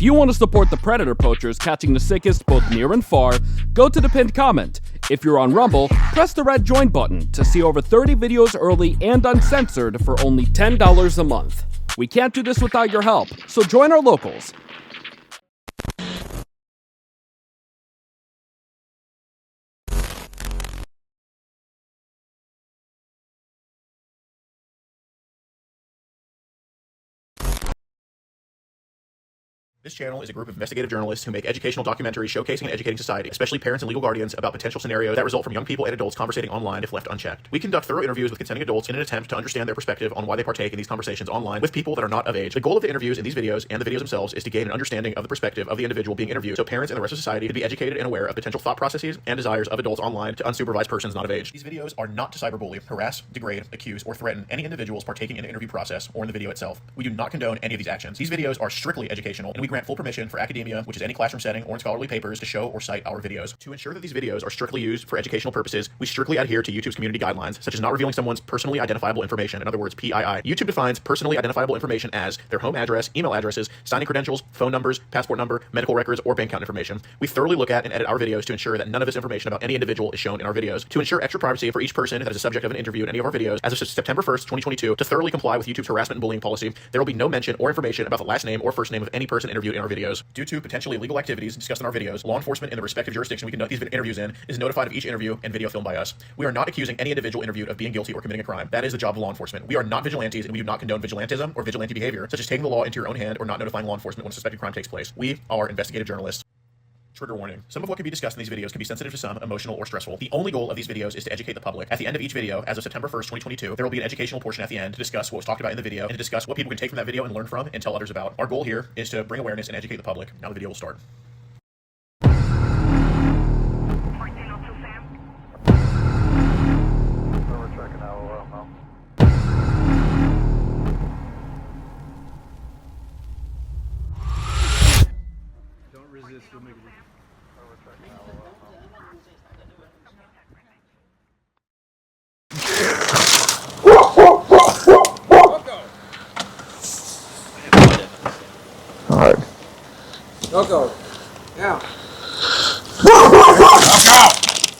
If you want to support the predator poachers catching the sickest both near and far, go to the pinned comment. If you're on Rumble, press the red join button to see over 30 videos early and uncensored for only $10 a month. We can't do this without your help, so join our locals. This channel is a group of investigative journalists who make educational documentaries showcasing and educating society, especially parents and legal guardians, about potential scenarios that result from young people and adults conversating online if left unchecked. We conduct thorough interviews with consenting adults in an attempt to understand their perspective on why they partake in these conversations online with people that are not of age. The goal of the interviews in these videos and the videos themselves is to gain an understanding of the perspective of the individual being interviewed, so parents and the rest of society can be educated and aware of potential thought processes and desires of adults online to unsupervised persons not of age. These videos are not to cyberbully, harass, degrade, accuse, or threaten any individuals partaking in the interview process or in the video itself. We do not condone any of these actions. These videos are strictly educational, and we grant full permission for academia, which is any classroom setting or in scholarly papers, to show or cite our videos. To ensure that these videos are strictly used for educational purposes, we strictly adhere to YouTube's community guidelines, such as not revealing someone's personally identifiable information, in other words, PII. YouTube defines personally identifiable information as their home address, email addresses, signing credentials, phone numbers, passport number, medical records, or bank account information. We thoroughly look at and edit our videos to ensure that none of this information about any individual is shown in our videos. To ensure extra privacy for each person that is a subject of an interview in any of our videos, as of September 1st, 2022, to thoroughly comply with YouTube's harassment and bullying policy, there will be no mention or information about the last name or first name of any person interviewed in our videos. Due to potentially illegal activities discussed in our videos, law enforcement in the respective jurisdiction we conduct these interviews in is notified of each interview and video filmed by us. We are not accusing any individual interviewed of being guilty or committing a crime. That is the job of law enforcement. We are not vigilantes, and we do not condone vigilantism or vigilante behavior, such as taking the law into your own hand or not notifying law enforcement when a suspected crime takes place. We are investigative journalists. Trigger warning. Some of what can be discussed in these videos can be sensitive to some, emotional, or stressful. The only goal of these videos is to educate the public. At the end of each video, as of September 1st, 2022, there will be an educational portion at the end to discuss what was talked about in the video and to discuss what people can take from that video and learn from and tell others about. Our goal here is to bring awareness and educate the public. Now the video will start. Alright. Go. Now.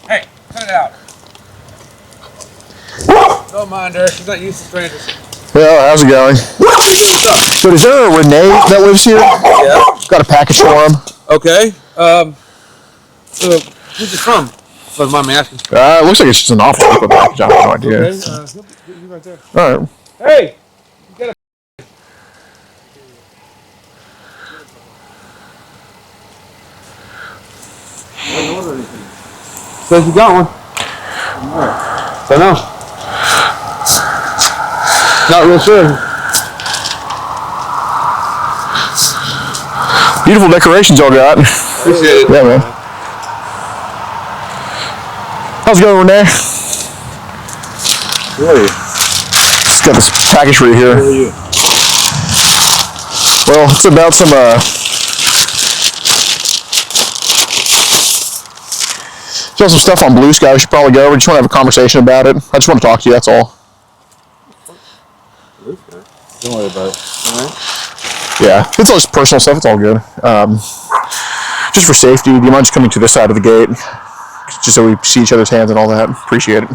Hey, cut it out. Don't mind her. She's not used to strangers. Well, how's it going? So is there a Renee that lives here? Yeah. Got a package for him. Okay. Who's it from? So mind me asking. It looks like it's just an awful paper package. I have no idea. Okay. He'll be right there. Alright. Hey. You got a. I don't order anything. Says you got one. Alright. So no. Not real sure. Beautiful decorations y'all got. Appreciate it. Yeah, man. How's it going, Renee? Who are you? Just got this package for you here. Who are you? Well, it's about some, some stuff on Blue Sky we should probably go over. Just want to have a conversation about it. I just want to talk to you, that's all. Don't worry about it. Alright? Yeah, it's all just personal stuff. It's all good. Just for safety, do you mind just coming to this side of the gate? Just so we see each other's hands and all that. Appreciate it.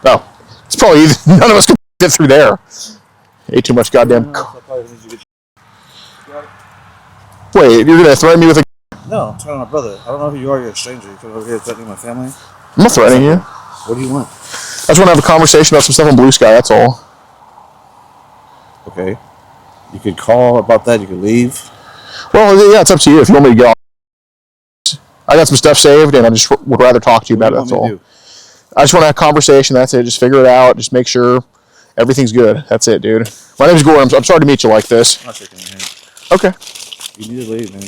Oh, it's probably none of us can get through there. Ate too much goddamn. Wait, you're gonna threaten me with a? No, I'm talking to my brother. I don't know who you are. You're a stranger. You come over here threatening my family. I'm not threatening you. What do you want? I just want to have a conversation about some stuff on Blue Sky. That's all. Okay. You could call about that. You could leave. Well, yeah, it's up to you. If you want me to get off. I got some stuff saved, and I just would rather talk to you about it. That's all. I just want to have a conversation. That's it. Just figure it out. Just make sure everything's good. That's it, dude. My name's Gordon. I'm sorry to meet you like this. I'm not shaking your hand. Okay. You need to leave, man.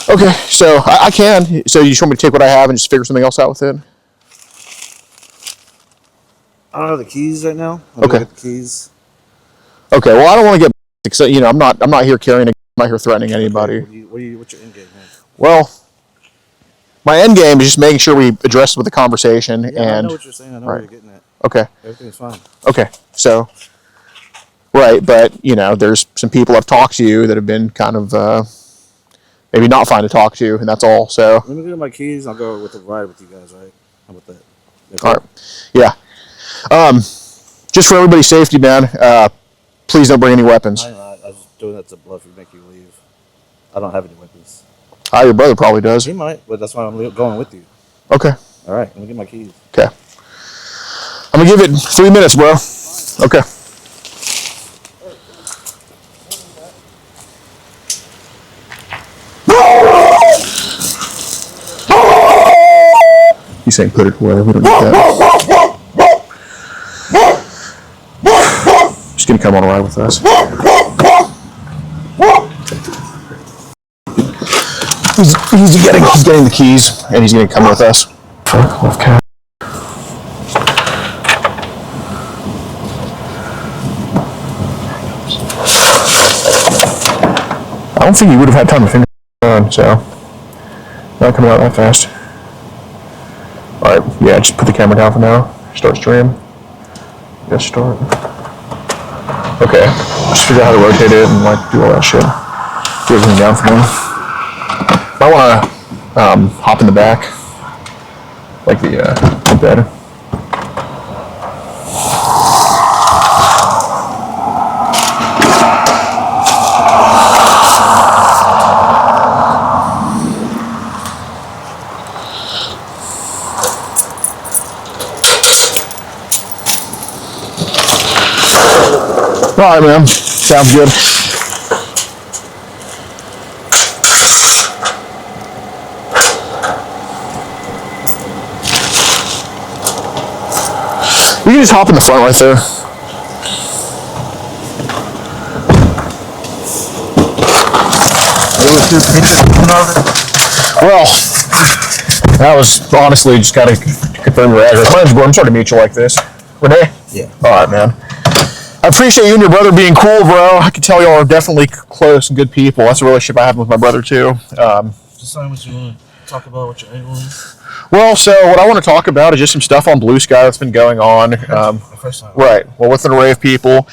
Okay, so I can. So you just want me to take what I have and just figure something else out with it? I don't have the keys right now. Okay. Get the keys. Okay. Well, I don't want to get. I'm not here carrying. I'm not here threatening anybody. Okay, what's your end game, man? Well, my end game is just making sure we address it with the conversation. Yeah, and I know what you're saying. I know right. where you're getting at. Okay. Everything's fine. Okay. So Right, but, you know, there's some people I've talked to that have been kind of maybe not fine to talk to, and that's all. So Let me get my keys. I'll go with a ride with you guys, right? How about that? all right. Yeah. Just for everybody's safety, man, please don't bring any weapons. I was doing that to bluff you, make you leave. I don't have any weapons. Your brother probably does. He might, but that's why I'm going with you. Okay. All right, let me get my keys. Okay. I'm going to give it 3 minutes, bro. Okay. He's saying put it away. We don't need that. Just going to come on a ride with us. He's getting the keys, and he's going to come with us. Okay. I don't think he would have had time to finish on, so not coming out that fast. Alright, yeah, just put the camera down for now. Start stream. Yes, start. Okay, just figure out how to rotate it and like do all that shit. Do everything down for now. I want to hop in the back, like the bed. All right, man. Sounds good. You can just hop in the front right there. Well, that was honestly just kind of confirm your address. My name's Gordon. I'm sorry to meet you like this. Renee? Yeah. All right, man. I appreciate you and your brother being cool, bro. I can tell y'all are definitely close and good people. That's a relationship I have with my brother, too. Just tell me what you want to talk about, what your angle is. Well, so what I want to talk about is just some stuff on Blue Sky that's been going on. The first time. Right. Well, with an array of people.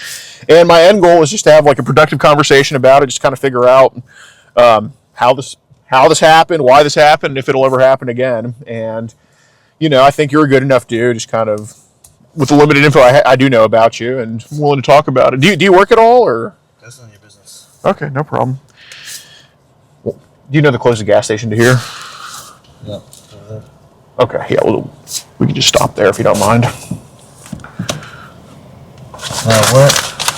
And my end goal is just to have like a productive conversation about it, just kind of figure out how this happened, why this happened, and if it'll ever happen again. And, you know, I think you're a good enough dude, just kind of with the limited info I do know about you, and I'm willing to talk about it. Do you work at all, or? That's none of your business. Okay, no problem. Well, do you know the closest gas station to here? Yeah. Okay, yeah, well, we can just stop there if you don't mind. What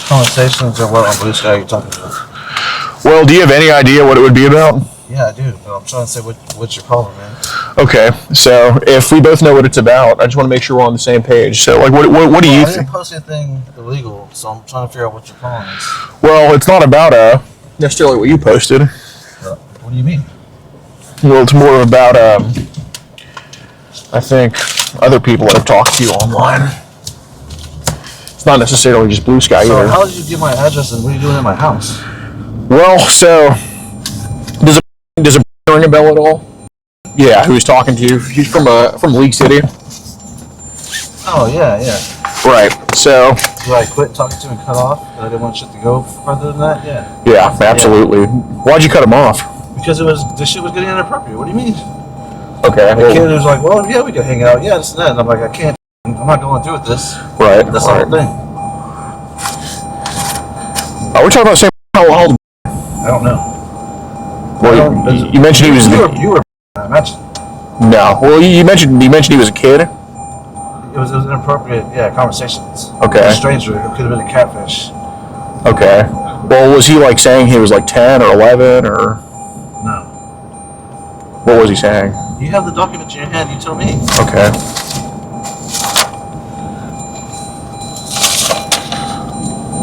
conversations or what on Blue Sky are you talking about? Well, do you have any idea what it would be about? Yeah, I do. But I'm trying to say what's your problem, man? Okay, so if we both know what it's about, I just want to make sure we're on the same page. So, like, what do you I think? didn't post anything illegal, so I'm trying to figure out what your problem is. Well, it's not about necessarily what you posted. What do you mean? Well, it's more about I think other people that have talked to you online. It's not necessarily just Blue Sky So either. how did you get my address and what are you doing at my house? Well, so does it ring a bell at all? Yeah, who was talking to you? He's from League City. Oh yeah. Right. So. Did I quit talking to him and cut off? I didn't want shit to go further than that. Yeah. Yeah, absolutely. Yeah. Why'd you cut him off? Because this shit was getting inappropriate. What do you mean? Okay. The kid was like, well, yeah, we can hang out. Yeah, this and that. And I'm like, I can't. I'm not going through with this. Right. That's the whole thing. Are we talking about the same? How old? I don't know. Well, you mentioned he was. You were. I mentioned. No. Well, you mentioned he was a kid. It was inappropriate. Yeah, conversations. Okay. A stranger. It could have been a catfish. Okay. Well, was he like saying he was like 10 or 11 or? No. What was he saying? You have the document in your hand. You tell me. Okay.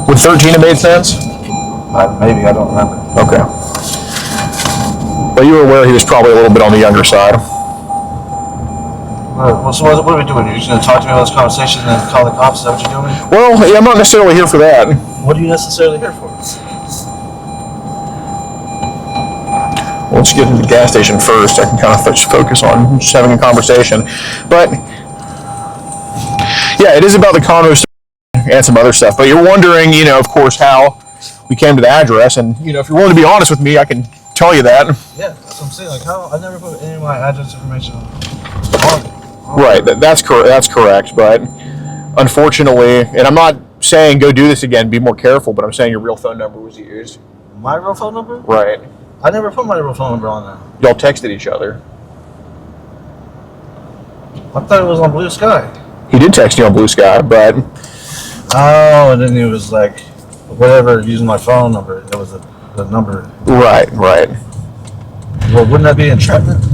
Would 13 have made sense? Maybe. I don't remember. Okay. But you were aware he was probably a little bit on the younger side. Well, so what are we doing? You're just going to talk to me about this conversation and call the cops? Is that what you're doing? Well, yeah, I'm not necessarily here for that. What are you necessarily here for? Well, let's get into the gas station first. I can kind of focus on just having a conversation. But, yeah, it is about the condos. and some other stuff. But you're wondering, of course, how we came to the address. And, if you're willing to be honest with me, I can tell you that. Yeah, that's what I'm saying. Like, how I never put any of my address information on. Right, that's correct. That's correct. But unfortunately, and I'm not saying go do this again, be more careful, but I'm saying your real phone number was used. My real phone number? Right. I never put my real phone number on there. Y'all texted each other. I thought it was on Blue Sky. He did text you on Blue Sky, but... Oh, and then he was like, whatever, using my phone number. That was the number. Right. Well, wouldn't that be entrapment?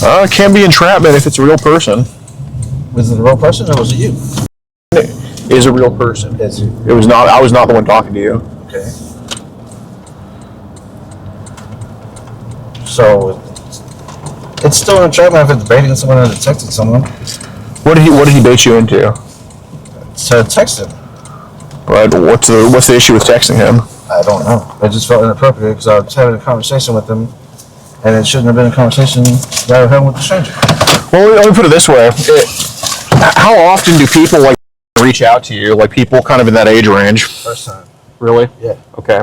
It can be entrapment if it's a real person. Was it a real person or was it you? It is a real person. It's you. It was not. I was not the one talking to you. Okay. So it's still an entrapment if it's baiting someone into texting someone. What did he bait you into? To text him. Right. What's the issue with texting him? I don't know. It just felt inappropriate because I was having a conversation with him, and it shouldn't have been a conversation that I was having with a stranger. Well, let me put it this way: how often do people reach out to you? Like people kind of in that age range. First time. Really? Yeah. Okay.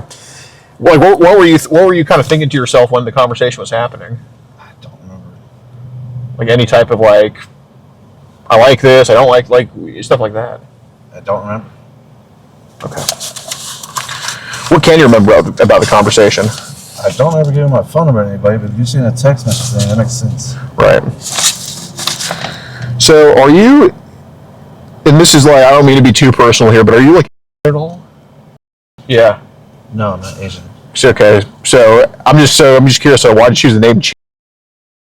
Like what were you kind of thinking to yourself when the conversation was happening? I don't remember. Like any type of I like this, I don't like stuff like that. I don't remember. Okay. What can you remember about the conversation? I don't ever give my phone number to anybody, but if you've seen a text message thing, that makes sense. Right. So are you, and this is I don't mean to be too personal here, but are you at all? Yeah. No, I'm not Asian. Okay. So I'm just curious. So why did you choose the name?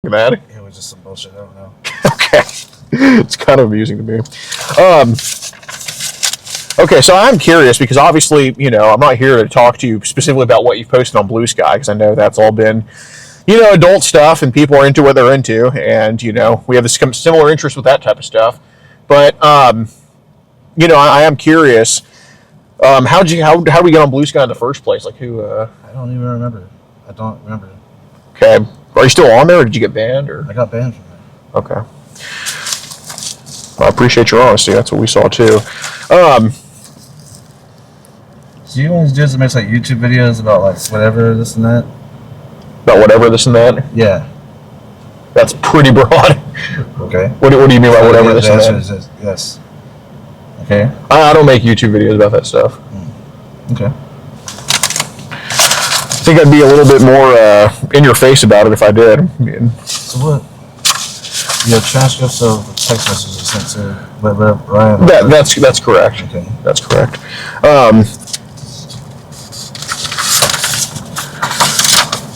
That? It was just some bullshit. I don't know. Okay. It's kind of amusing to me. Okay, so I'm curious because obviously, I'm not here to talk to you specifically about what you've posted on Blue Sky because I know that's all been, adult stuff and people are into what they're into and, we have this similar interest with that type of stuff. But, I am curious, how did we get on Blue Sky in the first place? Like who? I don't even remember. I don't remember. Okay. Are you still on there or did you get banned? Or? I got banned from there. Okay. Well, I appreciate your honesty. That's what we saw too. So you always do is make YouTube videos about whatever this and that? About whatever this and that? Yeah. That's pretty broad. Okay. What do you mean by whatever this and that? Is yes. Okay. I don't make YouTube videos about that stuff. Okay. I think I'd be a little bit more in your face about it if I did. So what? You have transcripts of the text messages sent to Ryan? That's correct. Okay. That's correct.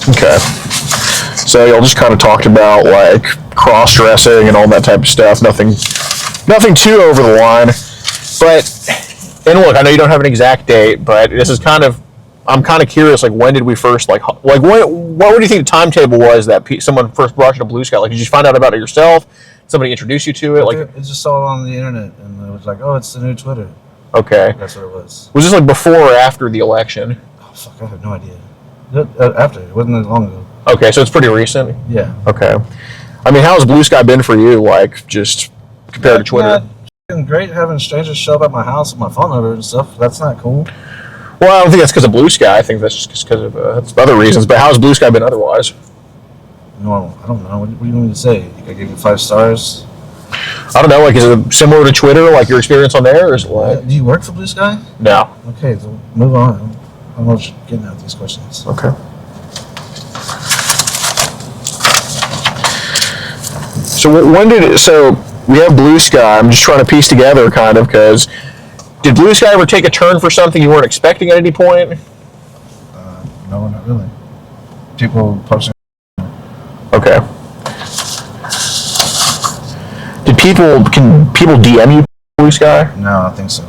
Okay. So y'all just kind of talked about cross-dressing and all that type of stuff. Nothing too over the line. But, and look, I know you don't have an exact date, but this is I'm kind of curious, when did we first, what do you think the timetable was that someone first brought you to Blue Sky? Did you find out about it yourself? Did somebody introduce you to it? I just saw it on the internet, and it was oh, it's the new Twitter. Okay. That's what it was. Was this before or after the election? Oh, fuck, I have no idea. After, it wasn't that long ago. Okay, so it's pretty recent? Yeah. Okay. I mean, how's Blue Sky been for you, just compared to Twitter? It's great having strangers show up at my house with my phone number and stuff. That's not cool. Well, I don't think that's because of Blue Sky. I think that's just because of that's other reasons. But how's Blue Sky been otherwise? No, I don't know. What do you want me to say? I give you 5 stars? I don't know. Is it similar to Twitter, your experience on there? Or is it Do you work for Blue Sky? No. Okay, so move on. I don't know what you're getting at with these questions. Okay. So we have Blue Sky. I'm just trying to piece together because did Blue Sky ever take a turn for something you weren't expecting at any point? No, not really. People posting. Okay. Can people DM you Blue Sky? No, I don't think so.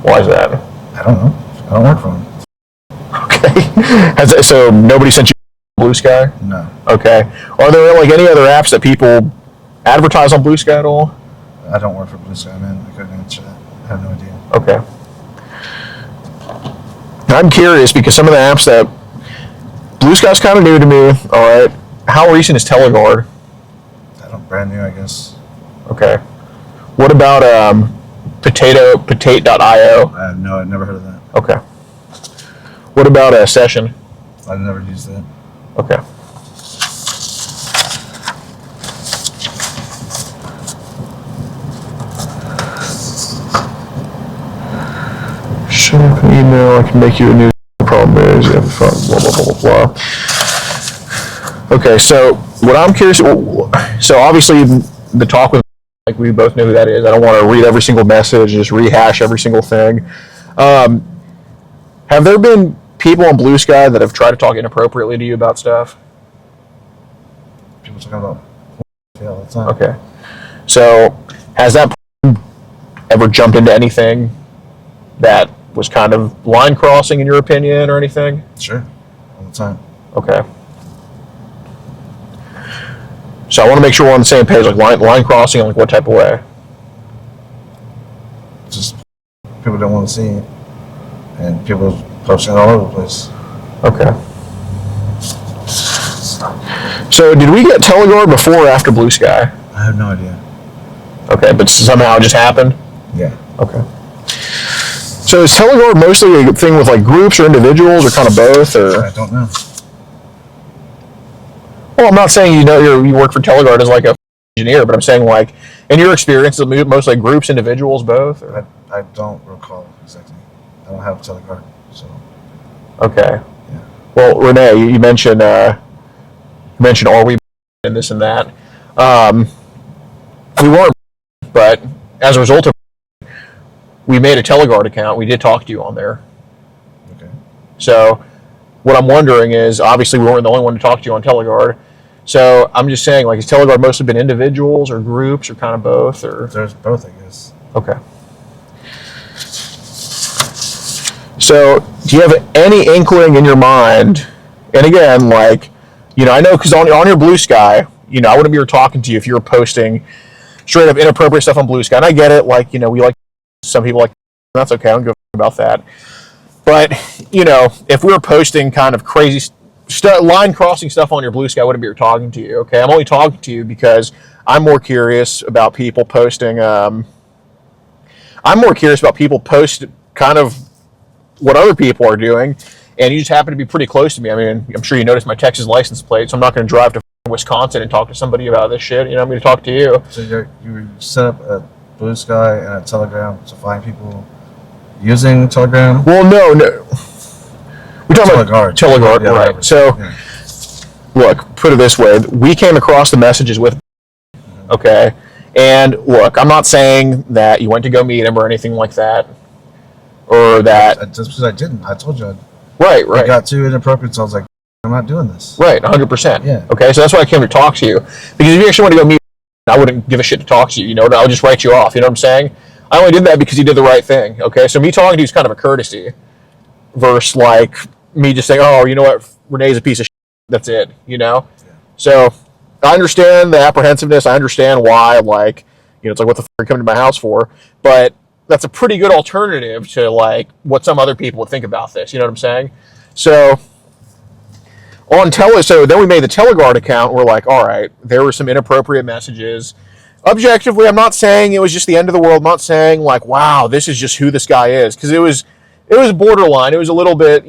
Why is that? I don't know. I don't work for them. Okay. So nobody sent you Blue Sky? No. Okay. Are there any other apps that people advertise on Blue Sky at all? I don't work for Blue Sky, man. I couldn't answer that. I have no idea. Okay. I'm curious because some of the apps that Blue Sky's kind of new to me. All right. How recent is TeleGuard? Brand new, I guess. Okay. What about Potate.io. No, I've never heard of that. Okay. What about a session? I've never used that. Okay. Shut up an email. I can make you a new. Problem is, blah blah blah blah blah. Okay, so what I'm curious. So obviously, the talk with, like, we both know who that is. I don't want to read every single message, just rehash every single thing. Have there been people on Blue Sky that have tried to talk inappropriately to you about stuff? People talking about all the time. Okay. So has that ever jumped into anything that was kind of line crossing in your opinion or anything? Sure. All the time. Okay. So I want to make sure we're on the same page, like line crossing, like what type of way? Just people don't want to see it. And people posting all over the place. Okay. So did we get Teleguard before or after Blue Sky? I have no idea. Okay, but somehow it just happened? Yeah. Okay. So is Teleguard mostly a thing with like groups or individuals or kind of both? Or I don't know. Well, I'm not saying you work for Teleguard as like a engineer, but I'm saying like in your experience, it's mostly like groups, individuals, both? Or? I don't recall exactly. I don't have Teleguard, so. Okay. Yeah. Well, Renee, you mentioned are we and this and that. We weren't, but as a result of we made a Teleguard account. We did talk to you on there. Okay. So what I'm wondering is, obviously we weren't the only one to talk to you on Teleguard. So I'm just saying, like, has Teleguard mostly been individuals or groups or kind of both? Or there's both, I guess. Okay. So do you have any inkling in your mind? And again, like, I know because on your Blue Sky, I wouldn't be here talking to you if you were posting straight up inappropriate stuff on Blue Sky. And I get it, like, we like some people like, that's okay, I don't give a about that. But, if we were posting kind of crazy line crossing stuff on your Blue Sky, I wouldn't be here talking to you, okay? I'm only talking to you because I'm more curious about people posting, kind of what other people are doing, and you just happen to be pretty close to me. I mean, I'm sure you noticed my Texas license plate, so I'm not going to drive to Wisconsin and talk to somebody about this shit. I'm going to talk to you. So you set up a Blue Sky and a Telegram to find people using Telegram? Well, no. We're talking about Teleguard, yeah, right? So, look, put it this way: we came across the messages with, okay, and look, I'm not saying that you went to go meet him or anything like that, or that. Just because I didn't, I told you. Right. I got too inappropriate, so I was like, I'm not doing this. Right, 100%. Yeah. Okay, so that's why I came to talk to you, because if you actually want to go meet, I wouldn't give a shit to talk to you. I would just write you off. You know what I'm saying? I only did that because you did the right thing. Okay, so me talking to you is kind of a courtesy, versus like me just saying, oh, you know what, Renee's a piece of shit. That's it. Yeah. So I understand the apprehensiveness. I understand why, like, it's like, what the fuck are you coming to my house for? But that's a pretty good alternative to like what some other people would think about this. You know what I'm saying? So so then we made the Teleguard account. We're like, all right, there were some inappropriate messages. Objectively, I'm not saying it was just the end of the world. I'm not saying like, wow, this is just who this guy is, because it was borderline. It was a little bit,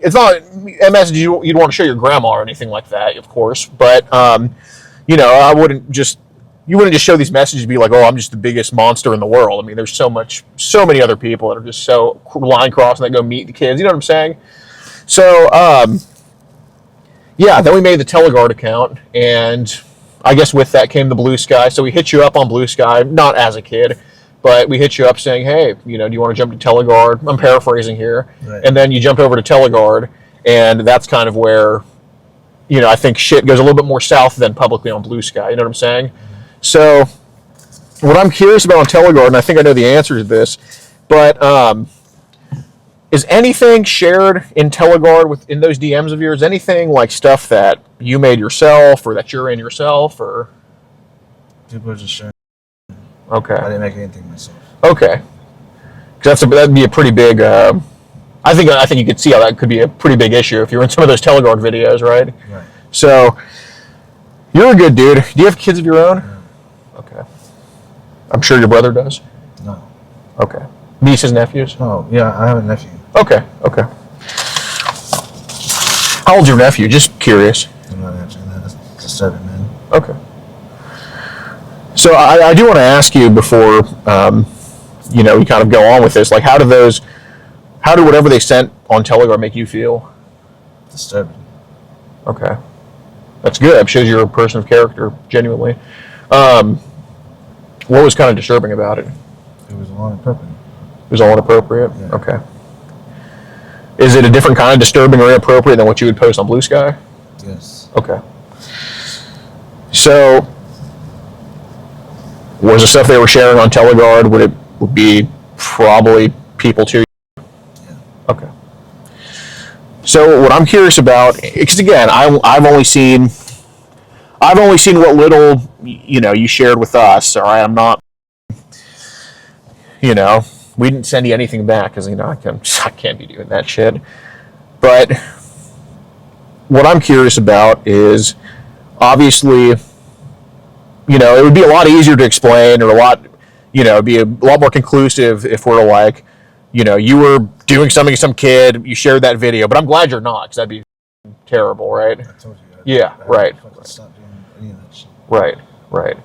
it's not a message you'd want to show your grandma or anything like that, of course. But I wouldn't just. You wouldn't just show these messages and be like, oh, I'm just the biggest monster in the world. I mean, there's so many other people that are just so line crossing that go meet the kids. You know what I'm saying? So, then we made the Teleguard account, and I guess with that came the Blue Sky. So we hit you up on Blue Sky, not as a kid, but we hit you up saying, hey, do you want to jump to Teleguard? I'm paraphrasing here. Right. And then you jumped over to Teleguard, and that's kind of where, I think shit goes a little bit more south than publicly on Blue Sky. You know what I'm saying? Mm-hmm. So what I'm curious about on Teleguard, and I think I know the answer to this, but is anything shared in Teleguard in those DMs of yours? Anything like stuff that you made yourself or that you're in yourself, or people are just sharing? Okay. I didn't make anything myself. Okay. Because that'd be a pretty big. I think you could see how that could be a pretty big issue if you're in some of those Teleguard videos, right? Right. So you're a good dude. Do you have kids of your own? No. Okay. I'm sure your brother does. No. Okay. Nieces, nephews? Oh, yeah, I have a nephew. Okay. How old's your nephew? Just curious. I'm not answering that. That's disturbing, man. Okay. So I do want to ask you before, we kind of go on with this. Like, how do whatever they sent on Telegram make you feel? Disturbing. Okay. That's good. It shows you're a person of character, genuinely. What was kind of disturbing about it? It was all inappropriate. It was all inappropriate? Yeah. Okay. Is it a different kind of disturbing or inappropriate than what you would post on Blue Sky? Yes. Okay. So, was the stuff they were sharing on Teleguard, would be probably people too? Yeah. Okay. So what I'm curious about, because again, I've only seen what little you shared with us. All right, I'm not, we didn't send you anything back because I can't be doing that shit. But what I'm curious about is obviously, it would be a lot easier to explain, or it'd be a lot more conclusive if we're like, you were doing something to some kid, you shared that video, but I'm glad you're not, because that'd be terrible, right? I told you. Yeah, right. Stop doing any of that shit. Right.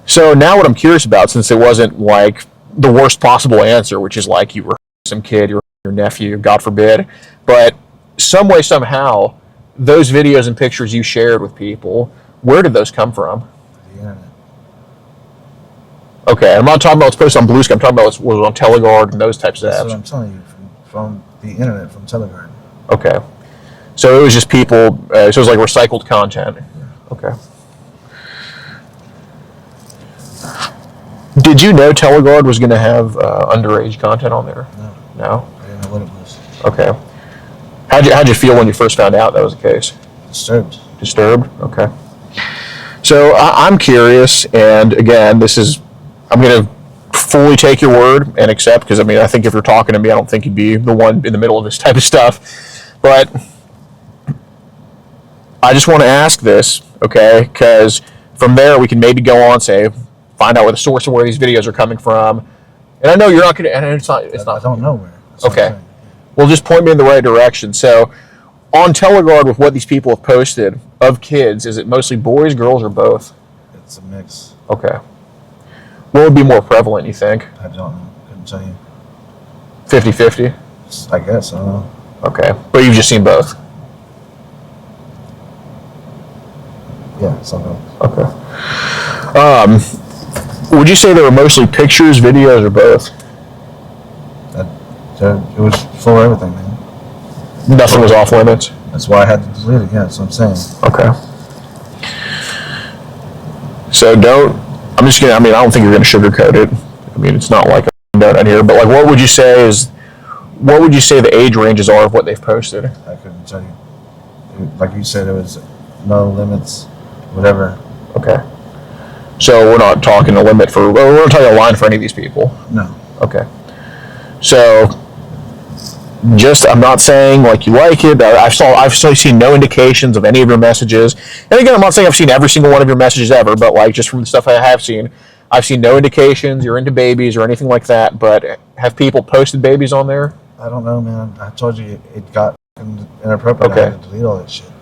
So now what I'm curious about, since it wasn't like the worst possible answer, which is like you were some kid, your nephew, God forbid, but some way, somehow, those videos and pictures you shared with people, where did those come from? The internet. Okay, I'm not talking about what's posted on Blue Sky. I'm talking about what's on Teleguard and those types of That's apps. what I'm telling you, from the internet, from Telegram. Okay. So it was just people, so it was like recycled content. Yeah. Okay. Did you know Teleguard was going to have underage content on there? No? I didn't know what it was. Okay. How'd you feel when you first found out that was the case? Disturbed. Disturbed? Okay. So I'm curious, and again, I'm going to fully take your word and accept, because I think if you're talking to me, I don't think you'd be the one in the middle of this type of stuff. But I just want to ask this, okay? Because from there, we can maybe go on, find out where the source of where these videos are coming from. And I know you're not going to, and it's not. I don't know where. Okay. Well, just point me in the right direction. So, on Teleguard, with what these people have posted of kids, is it mostly boys, girls, or both? It's a mix. Okay. What would be more prevalent, you think? I don't know. Couldn't tell you. 50-50? I guess. I don't know. Okay. But you've just seen both? Yeah, something. Okay. Would you say they were mostly pictures, videos, or both? It was full of everything, man. Nothing was off limits? That's why I had to delete it. Yeah, that's what I'm saying. Okay. So I don't think you're going to sugarcoat it. It's not like I'm done here, but like, what would you say the age ranges are of what they've posted? I couldn't tell you. Like you said, it was no limits, whatever. Okay. So we're not talking a limit we're not talking a line for any of these people? No. Okay. So, I'm not saying like you like it. I've seen no indications of any of your messages. And again, I'm not saying I've seen every single one of your messages ever, but like just from the stuff I have seen, I've seen no indications you're into babies or anything like that. But have people posted babies on there? I don't know, man. I told you it got inappropriate. Okay. I had to delete all that shit.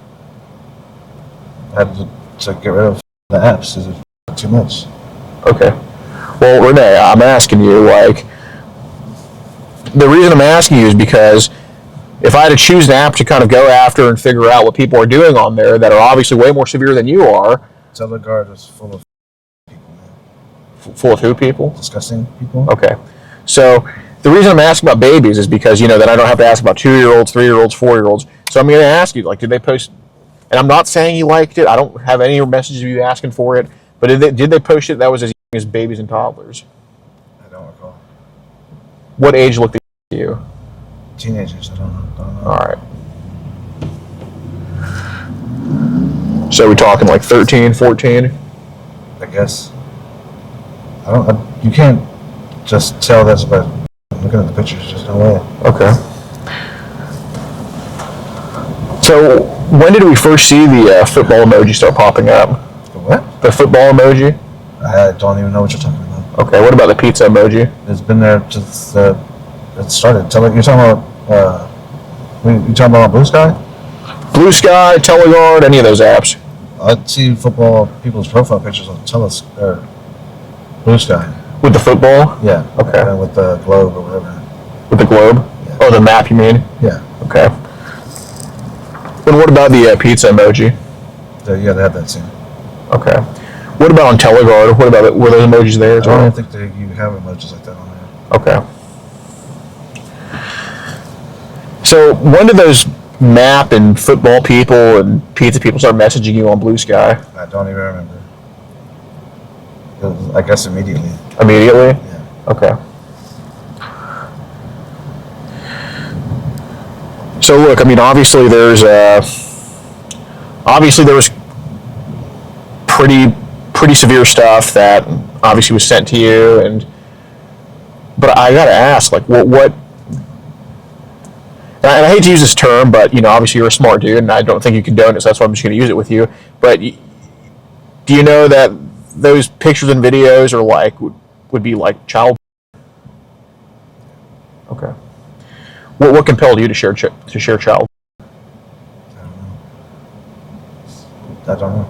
I had to get rid of the apps because it was too much. Okay. Well, Renee, I'm asking you, like, the reason I'm asking you is because if I had to choose an app to kind of go after and figure out what people are doing on there that are obviously way more severe than you are. Teleguard is full of people, man. Full of who people? Disgusting people. Okay. So the reason I'm asking about babies is because, then I don't have to ask about 2-year-olds, 3-year-olds, 4-year-olds. So I'm going to ask you, like, did they post, and I'm not saying you liked it. I don't have any messages of you asking for it. But did they post it that was as young as babies and toddlers? I don't recall. What age looked at you? Teenagers, I don't know. All right. So we're talking like 13, 14? I guess. You can't just tell this by looking at the pictures. There's no way. Okay. So when did we first see the football emoji start popping up? The what? The football emoji? I don't even know what you're talking about. Okay, what about the pizza emoji? It's been there since it started. You're talking about, you talking about Blue Sky? Blue Sky, Teleguard, any of those apps? I'd see football people's profile pictures on Blue Sky. With the football? Yeah. Okay. And with the globe or whatever. With the globe? Yeah. Oh, the map, you mean? Yeah. Okay. And what about the pizza emoji? Yeah, they have that too. Okay. What about on Teleguard? What about it? Were those emojis there as well? I don't think you have emojis like that on there. Okay. So when did those map and football people and pizza people start messaging you on Blue Sky? I don't even remember. I guess immediately. Immediately? Yeah. Okay. So look, I mean, obviously there was pretty severe stuff that obviously was sent to you, but I gotta ask, like, what? And I hate to use this term, but obviously you're a smart dude, and I don't think you condone it, so that's why I'm just gonna use it with you. But do you know that those pictures and videos are would be like child? Okay. What compelled you to share child? I don't know.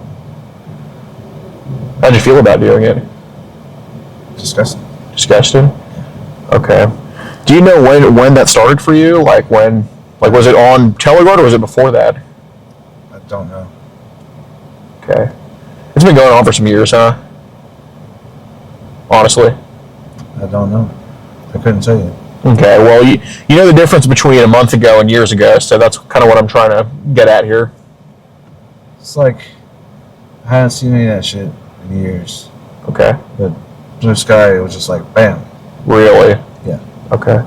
How'd you feel about doing it? Disgusting. Disgusting? Okay. Do you know when that started for you? Like was it on Teleguard or was it before that? I don't know. Okay. It's been going on for some years, huh? Honestly. I don't know. I couldn't tell you. Okay, well, you know the difference between a month ago and years ago, so that's kind of what I'm trying to get at here. It's like, I haven't seen any of that shit in years. Okay. But Blue Sky, it was just like, bam. Really? Yeah. Okay.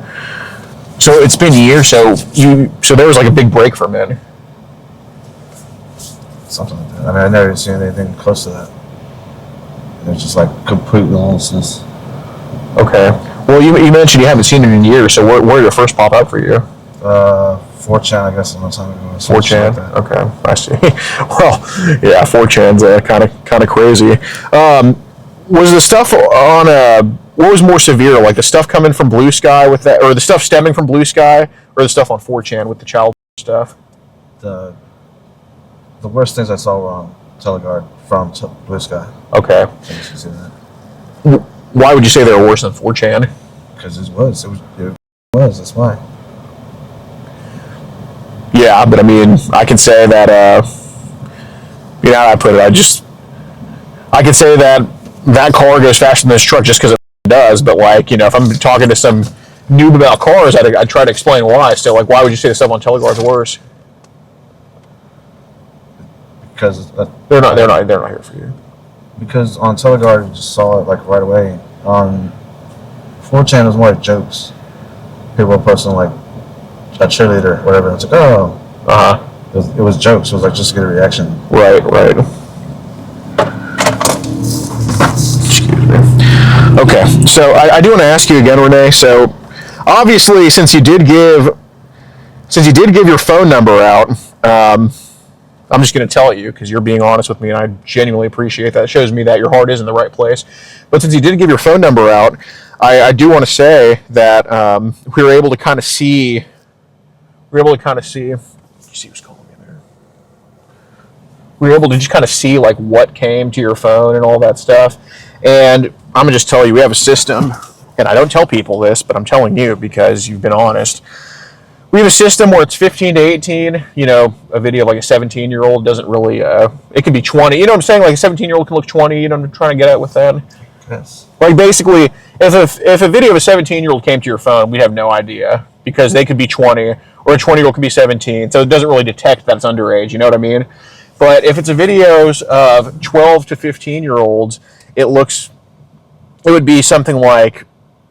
So it's been years, so there was like a big break for men. Something like that. I mean, I never seen anything close to that. It was just like complete lawlessness. Okay. Well, you mentioned you haven't seen it in years, so where did it first pop up for you? 4chan, I guess, a long time ago. 4chan? Like okay, I see. Well, yeah, 4chan's kind of crazy. Was the stuff on what was more severe, like the stuff coming from Blue Sky with that, or the stuff stemming from Blue Sky, or the stuff on 4chan with the child stuff? The worst things I saw were on Teleguard from Blue Sky. Okay. I guess you see that. Why would you say they were worse than 4chan? Because it was. That's why. Yeah, but I mean, I can say that, how I put it, I could say that car goes faster than this truck just because it does, but if I'm talking to some noob about cars, I'd try to explain why. So, why would you say the stuff on Teleguard is worse? Because they're not here for you. Because on Teleguard, you just saw it right away. On 4chan, it was more like jokes. People were posting a cheerleader or whatever. It's like, oh. Uh-huh. It was jokes. It was just to get a reaction. Right. Excuse me. Okay, so I do want to ask you again, Renee. So, obviously, since you did give your phone number out, I'm just going to tell you because you're being honest with me, and I genuinely appreciate that. It shows me that your heart is in the right place. But since you did give your phone number out, I do want to say that we were able to kind of see. You see who's calling me there? We were able to just kind of see what came to your phone and all that stuff. And I'm gonna just tell you, we have a system, and I don't tell people this, but I'm telling you because you've been honest. We have a system where it's 15 to 18, a video of a 17-year-old doesn't really, it could be 20. You know what I'm saying? Like a 17-year-old can look 20, what I'm trying to get at with that? Yes. Basically, if a video of a 17-year-old came to your phone, we'd have no idea because they could be 20 or a 20-year-old could be 17, so it doesn't really detect that it's underage, you know what I mean? But if it's a videos of 12 to 15-year-olds, it would be something like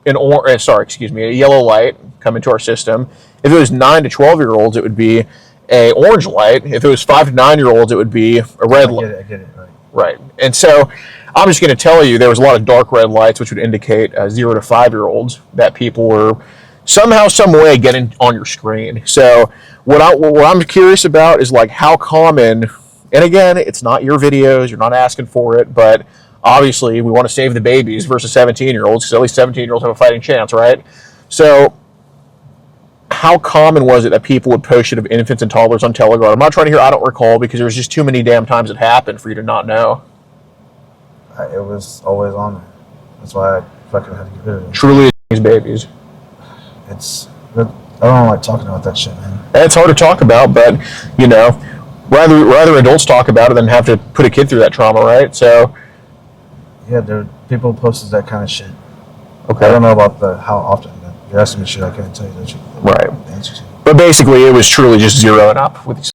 a yellow light come into our system. If it was 9 to 12-year-olds, it would be a orange light. If it was 5 to 9-year-olds, it would be a red light. I get it, right. Right. And so I'm just going to tell you there was a lot of dark red lights, which would indicate 0 to 5-year-olds that people were somehow, some way getting on your screen. So what I'm curious about is how common, and again, it's not your videos, you're not asking for it, but obviously we want to save the babies versus 17-year-olds, because at least 17-year-olds have a fighting chance, right? So how common was it that people would post shit of infants and toddlers on Telegram? I'm not trying to hear I don't recall, because there was just too many damn times it happened for you to not know. It was always on there. That's why I fucking had to get rid of it. Truly these babies. I don't like talking about that shit, man. It's hard to talk about, but, you know, rather adults talk about it than have to put a kid through that trauma, right? So, yeah, people posted that kind of shit. okay. I don't know about how often. You're asking me shit I can't tell you that shit. Right. The answer to. But basically, it was truly just zeroing up with these.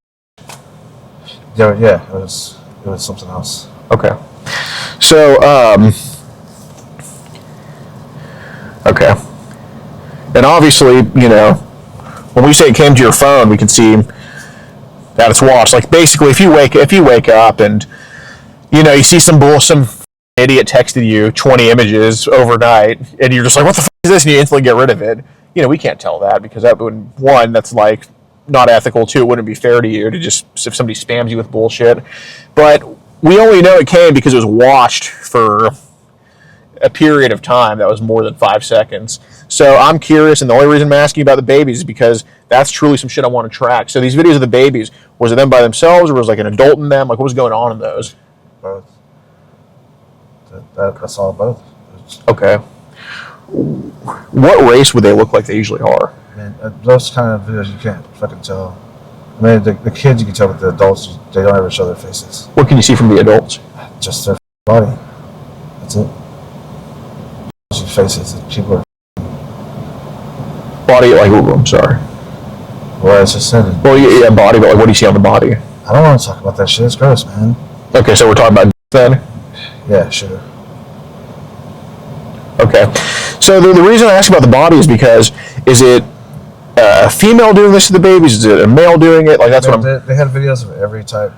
Yeah, it was something else. Okay. So, okay. And obviously, you know, when we say it came to your phone, we can see that it's watched. Like, basically, if you wake up and, you know, you see some idiot texted you 20 images overnight, and you're just like, what the fuck is this? And you instantly get rid of it. You know, we can't tell that, because that would, one, that's like not ethical. Two, it wouldn't be fair to you to just, if somebody spams you with bullshit. But we only know it came because it was watched for a period of time that was more than 5 seconds. So I'm curious, and the only reason I'm asking about the babies is because that's truly some shit I want to track. So these videos of the babies, was it them by themselves, or was like an adult in them? Like, what was going on in those? Both. I saw both. Okay. What race would they look like they usually are? Man, those kind of videos you can't fucking tell. I mean, the kids you can tell, but the adults, they don't ever show their faces. What can you see from the adults? Just their body. That's it. Just faces. People are. Body, like, I'm sorry. Well, I just said it. Well, yeah, body, but like, what do you see on the body? I don't want to talk about that shit. It's gross, man. Okay, so we're talking about then? Yeah, sure. Okay. So the reason I ask about the body is because, is it a female doing this to the babies? Is it a male doing it? Like, that's what I'm... They had videos of every type.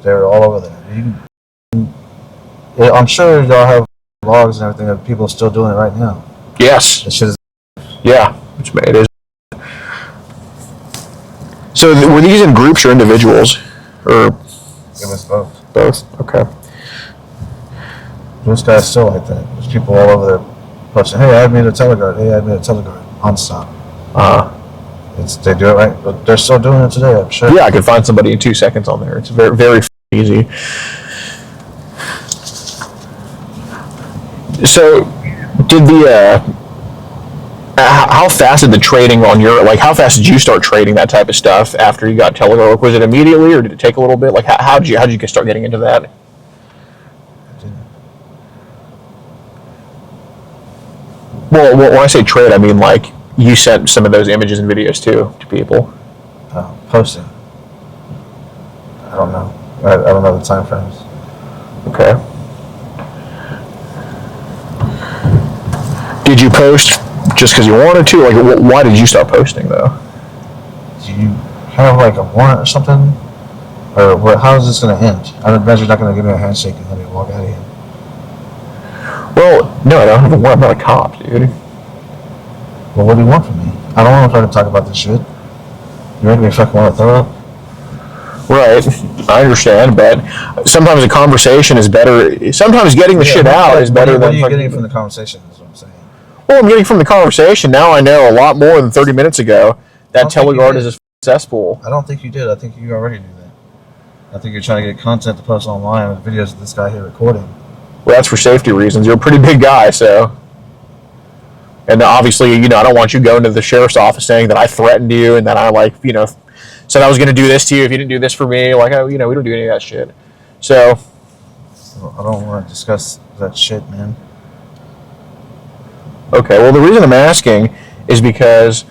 They were all over there. I'm sure y'all have logs and everything of people still doing it right now. Yes. That shit is... Yeah, it is. So were these in groups or individuals? Or... It was both. Both? Okay. Those guys still like that. There's people all over there posting, hey, add me to Telegram. Hey, add me to Telegram. On stop. They do it right, but they're still doing it today, I'm sure. Yeah, I could find somebody in 2 seconds on there. It's very, very easy. So, did how fast did the trading on your, like, how fast did you start trading that type of stuff after you got Telegram? Was it immediately, or did it take a little bit? Like, how did you start getting into that? Well, when I say trade, I mean, like, you sent some of those images and videos to people. Posting. I don't know. I don't know the time frames. Okay. Did you post just because you wanted to? Like, why did you start posting, though? Do you have, like, a warrant or something? Or how is this going to end? I imagine you're not going to give me a handshake and let me walk out of here. Well, no, I don't have a warrant. I'm not a cop, dude. Well, what do you want from me? I don't want to try to talk about this shit. You make me fucking want to throw up? Right, I understand, but sometimes a conversation is better. Sometimes getting the shit out is better than... What are you getting from the conversation is what I'm saying. Well, I'm getting from the conversation, now I know a lot more than 30 minutes ago that Teleguard is a cesspool. I don't think you did. I think you already knew that. I think you're trying to get content to post online with videos of this guy here recording. Well, that's for safety reasons. You're a pretty big guy, so... And obviously, you know, I don't want you going to the sheriff's office saying that I threatened you and that I, like, you know, said I was going to do this to you if you didn't do this for me. Like, you know, we don't do any of that shit. So... I don't want to discuss that shit, man. Okay, well, the reason I'm asking is because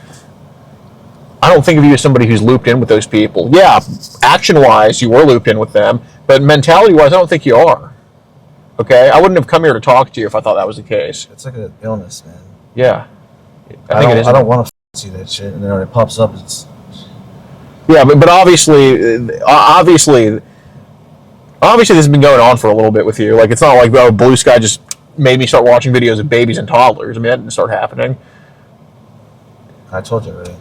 I don't think of you as somebody who's looped in with those people. Yeah, action-wise, you were looped in with them, but mentality-wise, I don't think you are. Okay? I wouldn't have come here to talk to you if I thought that was the case. It's like an illness, man. Yeah. I don't want to see that shit, and then when it pops up, it's... Yeah, but obviously this has been going on for a little bit with you. Like, it's not like, oh, Blue Sky just made me start watching videos of babies and toddlers. I mean, that didn't start happening. I told you already.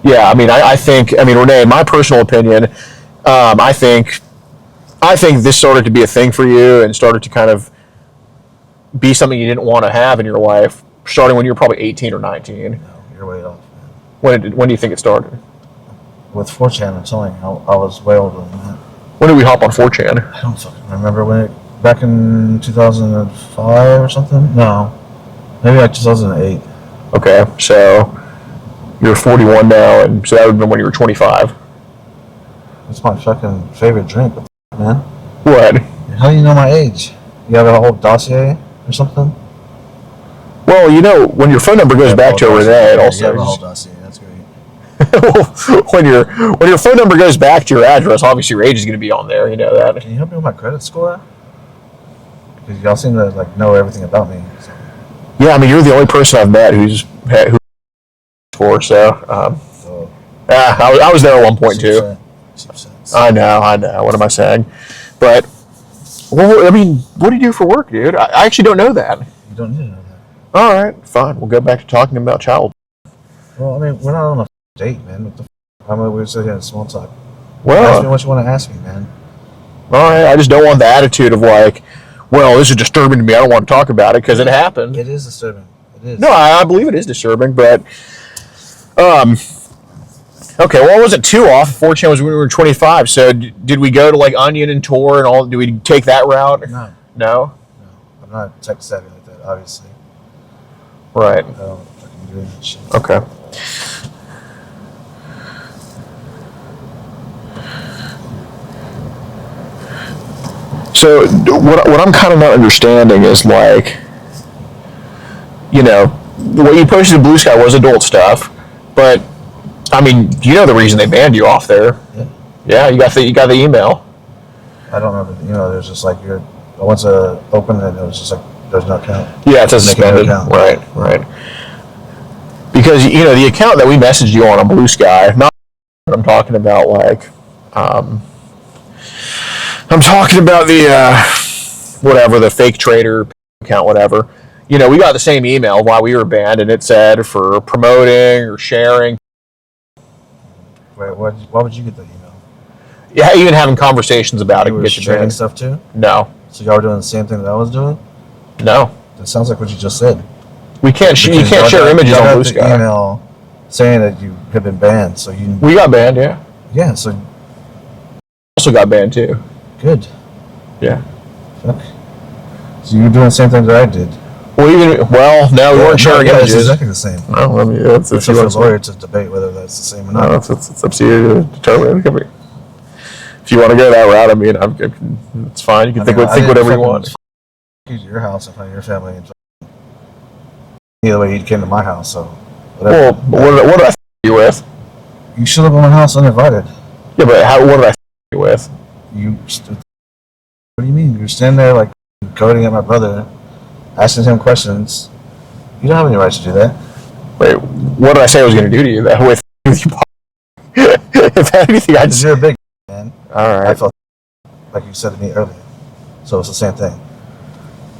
Yeah, I mean, I think, Renee, in my personal opinion, I think I think this started to be a thing for you and started to kind of be something you didn't want to have in your life, starting when you were probably 18 or 19. No, you're way off, When man. do you think it started? With 4chan, I'm telling you, I was way older than that. When did we hop on 4chan? I don't fucking remember when back in 2005 or something? No. Maybe like 2008. Okay, so you're 41 now, and so that would have been when you were 25. It's my fucking favorite drink, man. What? How do you know my age? You have a whole dossier or something? Well, you know, when your phone number goes back to Renee, it also. You have a whole dossier. That's great. Well, when your phone number goes back to your address, obviously your age is going to be on there. You know that. Can you help me with my credit score? Because y'all seem to like know everything about me. So. Yeah, I mean, you're the only person I've met who's score. So, I was there at one point too. I know. What am I saying? But, well, I mean, what do you do for work, dude? I actually don't know that. You don't need to know that. All right, fine. We'll go back to talking about child. Well, I mean, we're not on a date, man. What the how about we sit here in small talk? Well, ask me what you want to ask me, man. All right, I just don't want the attitude of like, well, this is disturbing to me. I don't want to talk about it because it happened. It is disturbing. It is. No, I believe it is disturbing, but okay, well, I wasn't too off. 4chan was when we were 25. So did we go to like Onion and Tor and all? Did we take that route? No. No? I'm not tech savvy like that, obviously. Right. I don't fucking do that shit. Okay. So what I'm kind of not understanding is like, you know, what you posted to Blue Sky was adult stuff, but I mean, you know the reason they banned you off there. Yeah. Yeah, you got the email. I don't know. There's just like I went to open it and it was just like there's no account. Yeah, it says suspended. Right. Because you know the account that we messaged you on Blue Sky, not I'm talking about like, I'm talking about the whatever the fake trader account, whatever. You know, we got the same email while we were banned, and it said for promoting or sharing. Wait, why would you get that email? Yeah, even having conversations about it. You were Get you sharing banned. stuff too? No. So y'all were doing the same thing that I was doing? No. That sounds like what you just said. You can't share images on Blue Sky. Email saying that you have been banned, so you. We got banned, yeah. Yeah, so. Also got banned too. Good. Yeah. Fuck. So you were doing the same thing that I did. No, we weren't sharing images. It's exactly the same. Well, I mean, it's up to the lawyer to debate whether that's the same or not. No, it's up to you to determine. If you want to go that route, I mean, it's fine. You can think whatever you want. Use your house in front of your family. And either way, you came to my house, so. Whatever. Well, what did I f*** you with? You showed up at my house uninvited. Yeah, but what did I f*** you with? What do you mean? You're standing there like goading at my brother, asking him questions. You don't have any rights to do that. Wait, what did I say I was going to do to you? That with you? If anything, I just. You're a big man. All right. I felt like you said to me earlier, so it's the same thing.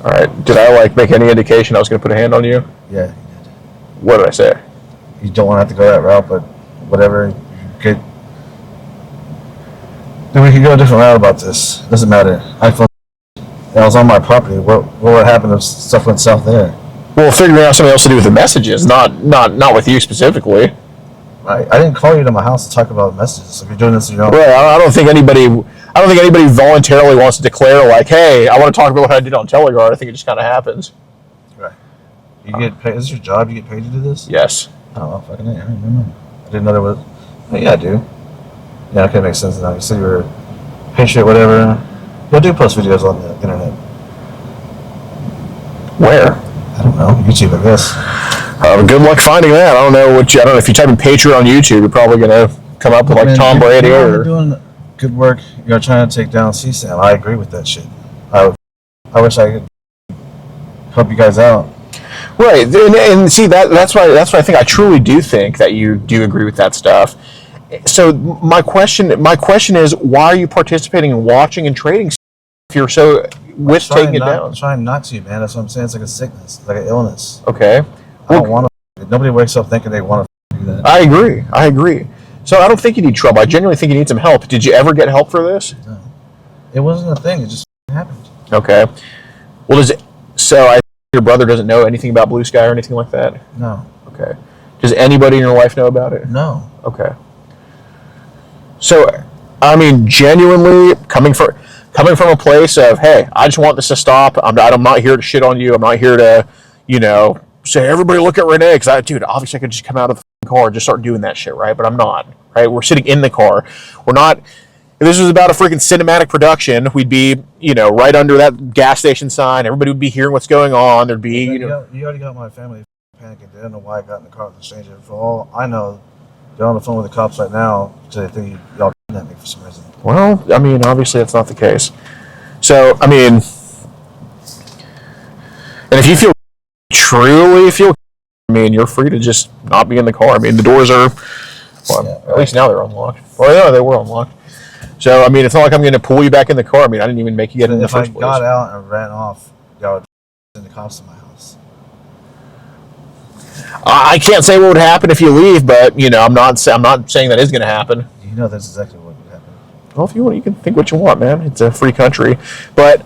All right. Did I make any indication I was going to put a hand on you? Yeah, you did. What did I say? You don't want to have to go that route, but whatever. You could. Then we could go a different route about this. Doesn't matter. I was on my property. What would happen if stuff went south there? Well, figuring out something else to do with the messages, not with you specifically. I didn't call you to my house to talk about messages. If you're doing this on your own. Right. I don't think anybody voluntarily wants to declare like, "Hey, I want to talk about what I did on Teleguard." I think it just kind of happens. Right. You get paid. Is this your job? You get paid to do this? Yes. Oh, fucking I don't know. I didn't know there was. Oh, yeah, I do. Yeah, okay, makes sense now. You said you were a Patriot, whatever. You do post videos on the internet. Where? I don't know. YouTube, I guess. Good luck finding that. I don't know if you type in Patriot on YouTube, you're probably gonna come up with like Tom Brady You're doing good work. You're trying to take down CSAM. I agree with that shit. I wish I could help you guys out. Right, and see that's why I think I truly do think that you do agree with that stuff. So my question is, why are you participating in watching and trading if you're so with taking it down? I'm trying not to, man. That's what I'm saying. It's like a sickness, it's like an illness. Okay. I don't want to. Nobody wakes up thinking they want to do that. I agree. So I don't think you need trouble. I genuinely think you need some help. Did you ever get help for this? No. It wasn't a thing. It just happened. Okay. Well, your brother doesn't know anything about Blue Sky or anything like that? No. Okay. Does anybody in your life know about it? No. Okay. So, I mean, genuinely coming from a place of, hey, I just want this to stop. I'm not here to shit on you. I'm not here to, say, everybody look at Renee. Because, dude, obviously I could just come out of the car and just start doing that shit, right? But I'm not, right? We're sitting in the car. We're not. If this was about a freaking cinematic production, we'd be, right under that gas station sign. Everybody would be hearing what's going on. There'd be, You already got my family panicking. They don't know why I got in the car with a stranger. For all I know, they're on the phone with the cops right now because they think y'all kidnapped me for some reason. Well, I mean, obviously that's not the case. So, I mean, and if you truly feel, I mean, you're free to just not be in the car. I mean, the doors are, at least now they're unlocked. Well, yeah, they were unlocked. So, I mean, it's not like I'm going to pull you back in the car. I mean, I didn't even make you get in the first place. If I got out and ran off, y'all would send the cops to my house. I can't say what would happen if you leave, but, I'm not saying that is going to happen. You know that's exactly what would happen. Well, if you want, you can think what you want, man. It's a free country. But,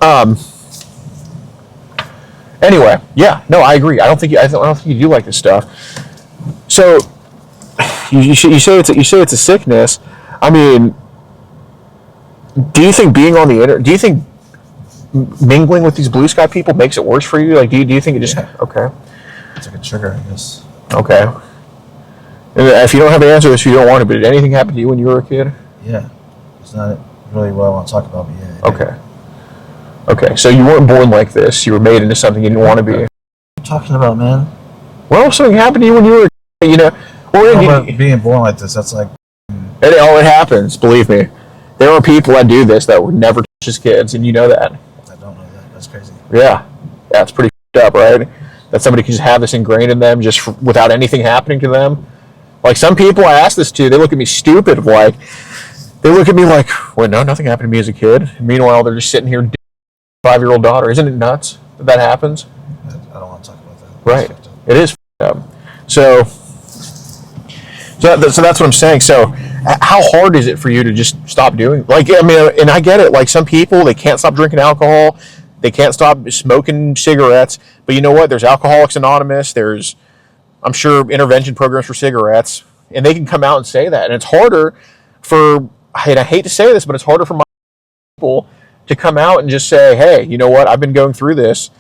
anyway, yeah, no, I agree. I don't think you do like this stuff. So, you say it's a sickness. I mean, do you think being on the internet, do you think mingling with these Blue Sky people makes it worse for you? Like, do you think it just, okay. It's like a trigger, I guess. Okay. And if you don't have an answer to this, you don't want to, but did anything happen to you when you were a kid? Yeah. It's not really what I want to talk about, but yeah. Okay. Okay, so you weren't born like this. You were made into something you didn't want to be. What are you talking about, man? Well, something happened to you when you were, being born like this, that's like... It happens, believe me. There are people that do this that were never touched as kids, and you know that. I don't know that. That's crazy. Yeah. Yeah, it's pretty up, right? That somebody can just have this ingrained in them just without anything happening to them. Like, some people I ask this to, they look at me stupid, like, they look at me like, well, no, nothing happened to me as a kid. And meanwhile, they're just sitting here, 5-year-old daughter. Isn't it nuts that happens? I don't want to talk about that. Right. It is up. So that's what I'm saying. So how hard is it for you to just stop doing? Like, I mean, and I get it. Like, some people, they can't stop drinking alcohol. They can't stop smoking cigarettes. But you know what? There's Alcoholics Anonymous. There's, I'm sure, intervention programs for cigarettes. And they can come out and say that. And it's harder for, and I hate to say this, but it's harder for my people to come out and just say, hey, you know what? I've been going through this.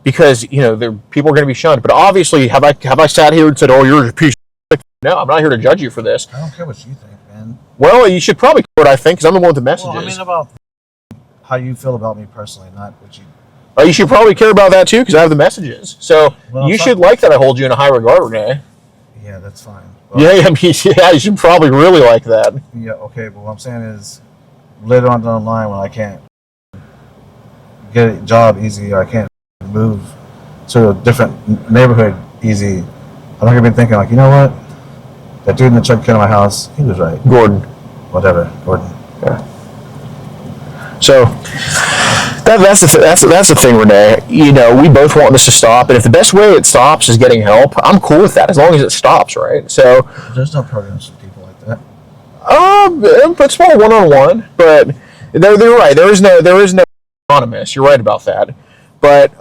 Because, people are going to be shunned. But obviously, have I sat here and said, oh, you're a piece of shit? No, I'm not here to judge you for this. I don't care what you think, man. Well, you should probably care what I think, because I'm the one with the messages. Well, I mean about how you feel about me personally, not what you... You should probably care about that, too, because I have the messages. So, you should like that I hold you in a high regard, Renee. Yeah, that's fine. Well, yeah, you should probably really like that. Yeah, okay, but what I'm saying is, later on down the line when I can't get a job easy, or I can't move to a different neighborhood easy, I'm not going to be thinking, like, you know what? That dude in the truck came to my house, he was right. Gordon. Whatever, Gordon. Yeah. So, that's the thing, Renee. We both want this to stop, and if the best way it stops is getting help, I'm cool with that, as long as it stops, right? So, there's no programs for people like that. It's more one-on-one, but they're right. There is no anonymous. You're right about that. But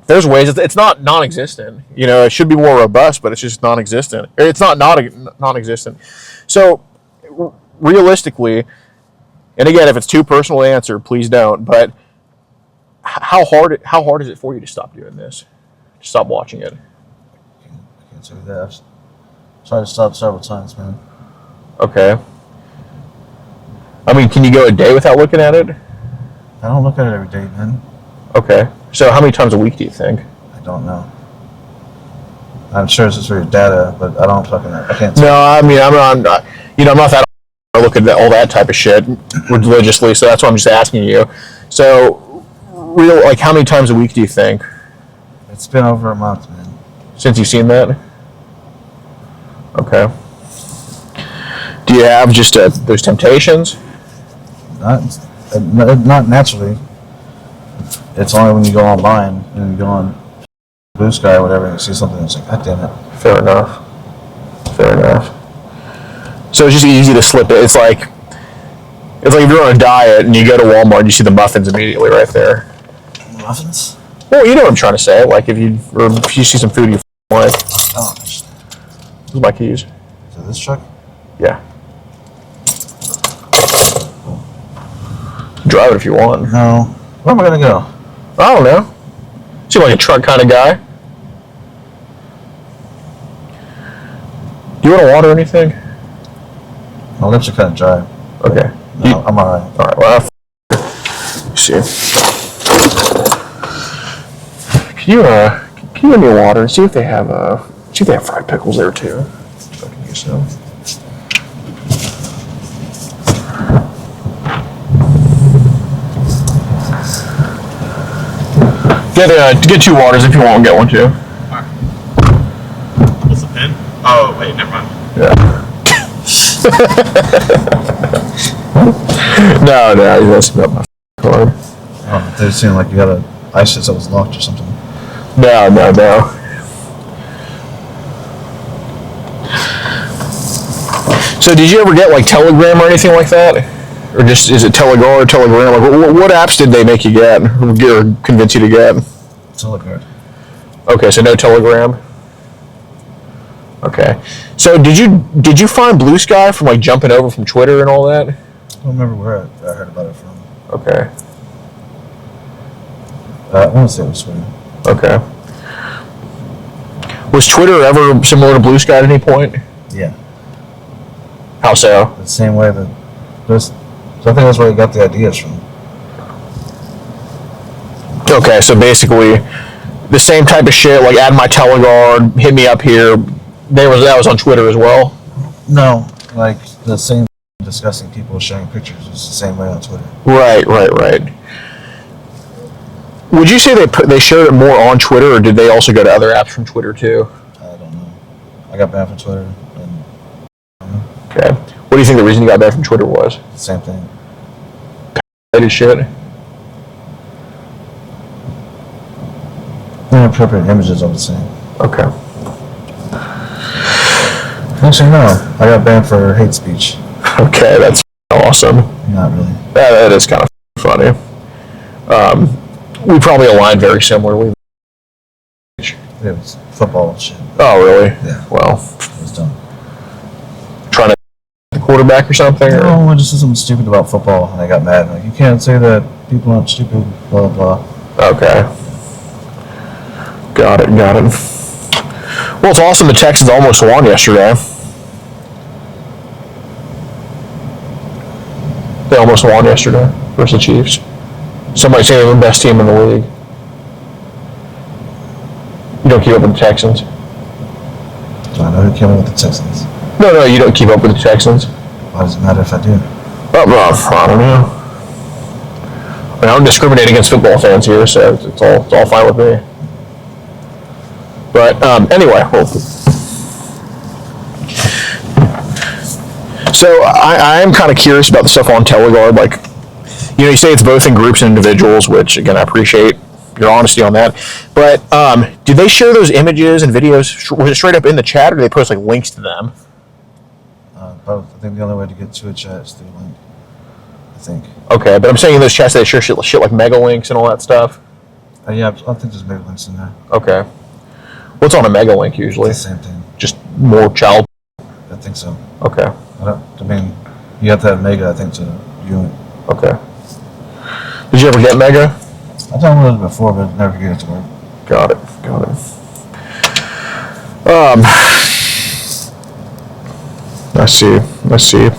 there's ways. It's not non-existent. It should be more robust, but it's just non-existent. It's not non-existent. So, realistically, and again, if it's too personal to answer, please don't. But how hard is it for you to stop doing this? To stop watching it? I can't say that. I've tried to stop several times, man. Okay. I mean, can you go a day without looking at it? I don't look at it every day, man. Okay. So how many times a week do you think? I don't know. I'm sure this is for your data, but I can't. No, I mean, I'm not that. I look at all that type of shit religiously, so that's why I'm just asking you. So, how many times a week do you think? It's been over a month, man. Since you've seen that? Okay. Do you have just those temptations? Not naturally. It's only when you go online and you go on Blue Sky or whatever and you see something that's like, God damn it. Fair enough. So it's just easy to slip it. It's like, It's like if you're on a diet and you go to Walmart, you see the muffins immediately right there. Muffins? Well, you know what I'm trying to say. Like if you see some food you like. Oh, understand. This is my keys. So this truck? Yeah. Drive it if you want. No. Where am I gonna go? I don't know. Seem like a truck kind of guy. Do you want to water or anything? My lips are kind of dry. Okay. No, I'm alright. All right. Well, let's see. Can you give me water and see if they have fried pickles there too? I can use some. Get 2 waters if you want. Get one too. What's the pin? Oh, wait, never mind. Yeah. No, you messed up my card. Oh, they seem like you got a ISIS that was locked or something. No. So did you ever get like Telegram or anything like that? Or just, is it Telegram or Telegram? Like, what apps did they make you get or convince you to get? Telegram. Okay, so no Telegram. Okay. So did you find Blue Sky from like jumping over from Twitter and all that? I don't remember where I heard about it from. Okay. I want to say it was Twitter. Okay. Was Twitter ever similar to Blue Sky at any point? Yeah. How so? The same way that so I think that's where you got the ideas from. Okay, so basically the same type of shit, like add my Teleguard, hit me up here. That was on Twitter as well? No, like the same discussing people sharing pictures is the same way on Twitter. Right. Would you say they shared it more on Twitter, or did they also go to other apps from Twitter too? I don't know. I got banned from Twitter, and Okay. What do you think the reason you got banned from Twitter was? the same thing. Related shit? Inappropriate images are the same. Okay. Actually, no. I got banned for hate speech. Okay, that's awesome. Not really. That is kind of funny. We probably aligned very similarly. It was football shit. Oh, really? Yeah. Well, It was dumb. trying to the quarterback or something? Or? No, I just said something stupid about football, and I got mad. Like, you can't say that people aren't stupid, blah, blah, blah. Okay. Got it. Well, it's awesome the Texans almost won yesterday. They almost won yesterday versus the Chiefs. Somebody saying they're the best team in the league. You don't keep up with the Texans? Do I know who came in with the Texans? No, you don't keep up with the Texans. Why does it matter if I do? Oh, well, I don't know. I don't discriminate against football fans here, so it's all fine with me. But anyway, so I am kind of curious about the stuff on Teleguard. Like, you say it's both in groups and individuals, which again I appreciate your honesty on that. But did they share those images and videos? Was it straight up in the chat, or did they post like links to them? Both. I think the only way to get to a chat is through a link. I think. Okay, but I'm saying in those chats they share shit like mega links and all that stuff. Yeah, I think there's maybe links in there. Okay. What's on a mega link usually? It's the same thing. Just more child. I think so. Okay. I mean, you have to have mega, I think, to view it. Okay. Did you ever get mega? I downloaded it before, but never get it to work. Got it. Let's see.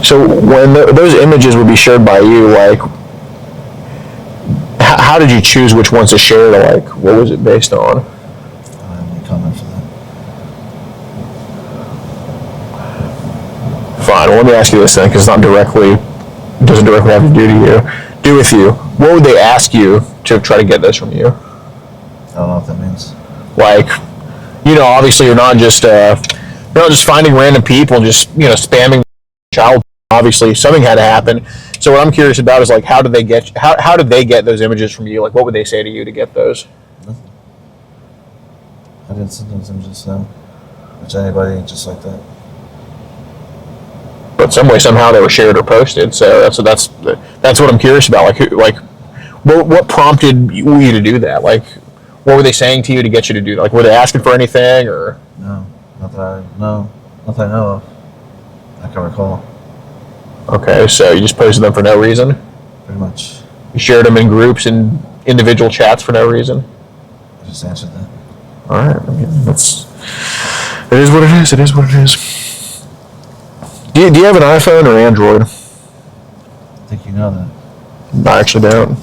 So when those images would be shared by you, like, how did you choose which ones to share? Like, what was it based on? I don't have any comment for that. Fine. Well, let me ask you this then, because it doesn't directly have to do with you. What would they ask you to try to get this from you? I don't know what that means. Like, obviously you're not just finding random people and just spamming child. Obviously, something had to happen. So what I'm curious about is like, how did they get those images from you? Like, what would they say to you to get those? I didn't send those images to them. Which anybody just like that. But some way, somehow they were shared or posted. So that's what I'm curious about. What prompted you to do that? Like, what were they saying to you to get you to do that? Like, were they asking for anything or? No, not that I know of. I can recall. Okay, so you just posted them for no reason? Pretty much. You shared them in groups and individual chats for no reason? I just answered that. All right. I mean, it is what it is. It is what it is. Do you have an iPhone or Android? I think you know that. I actually don't.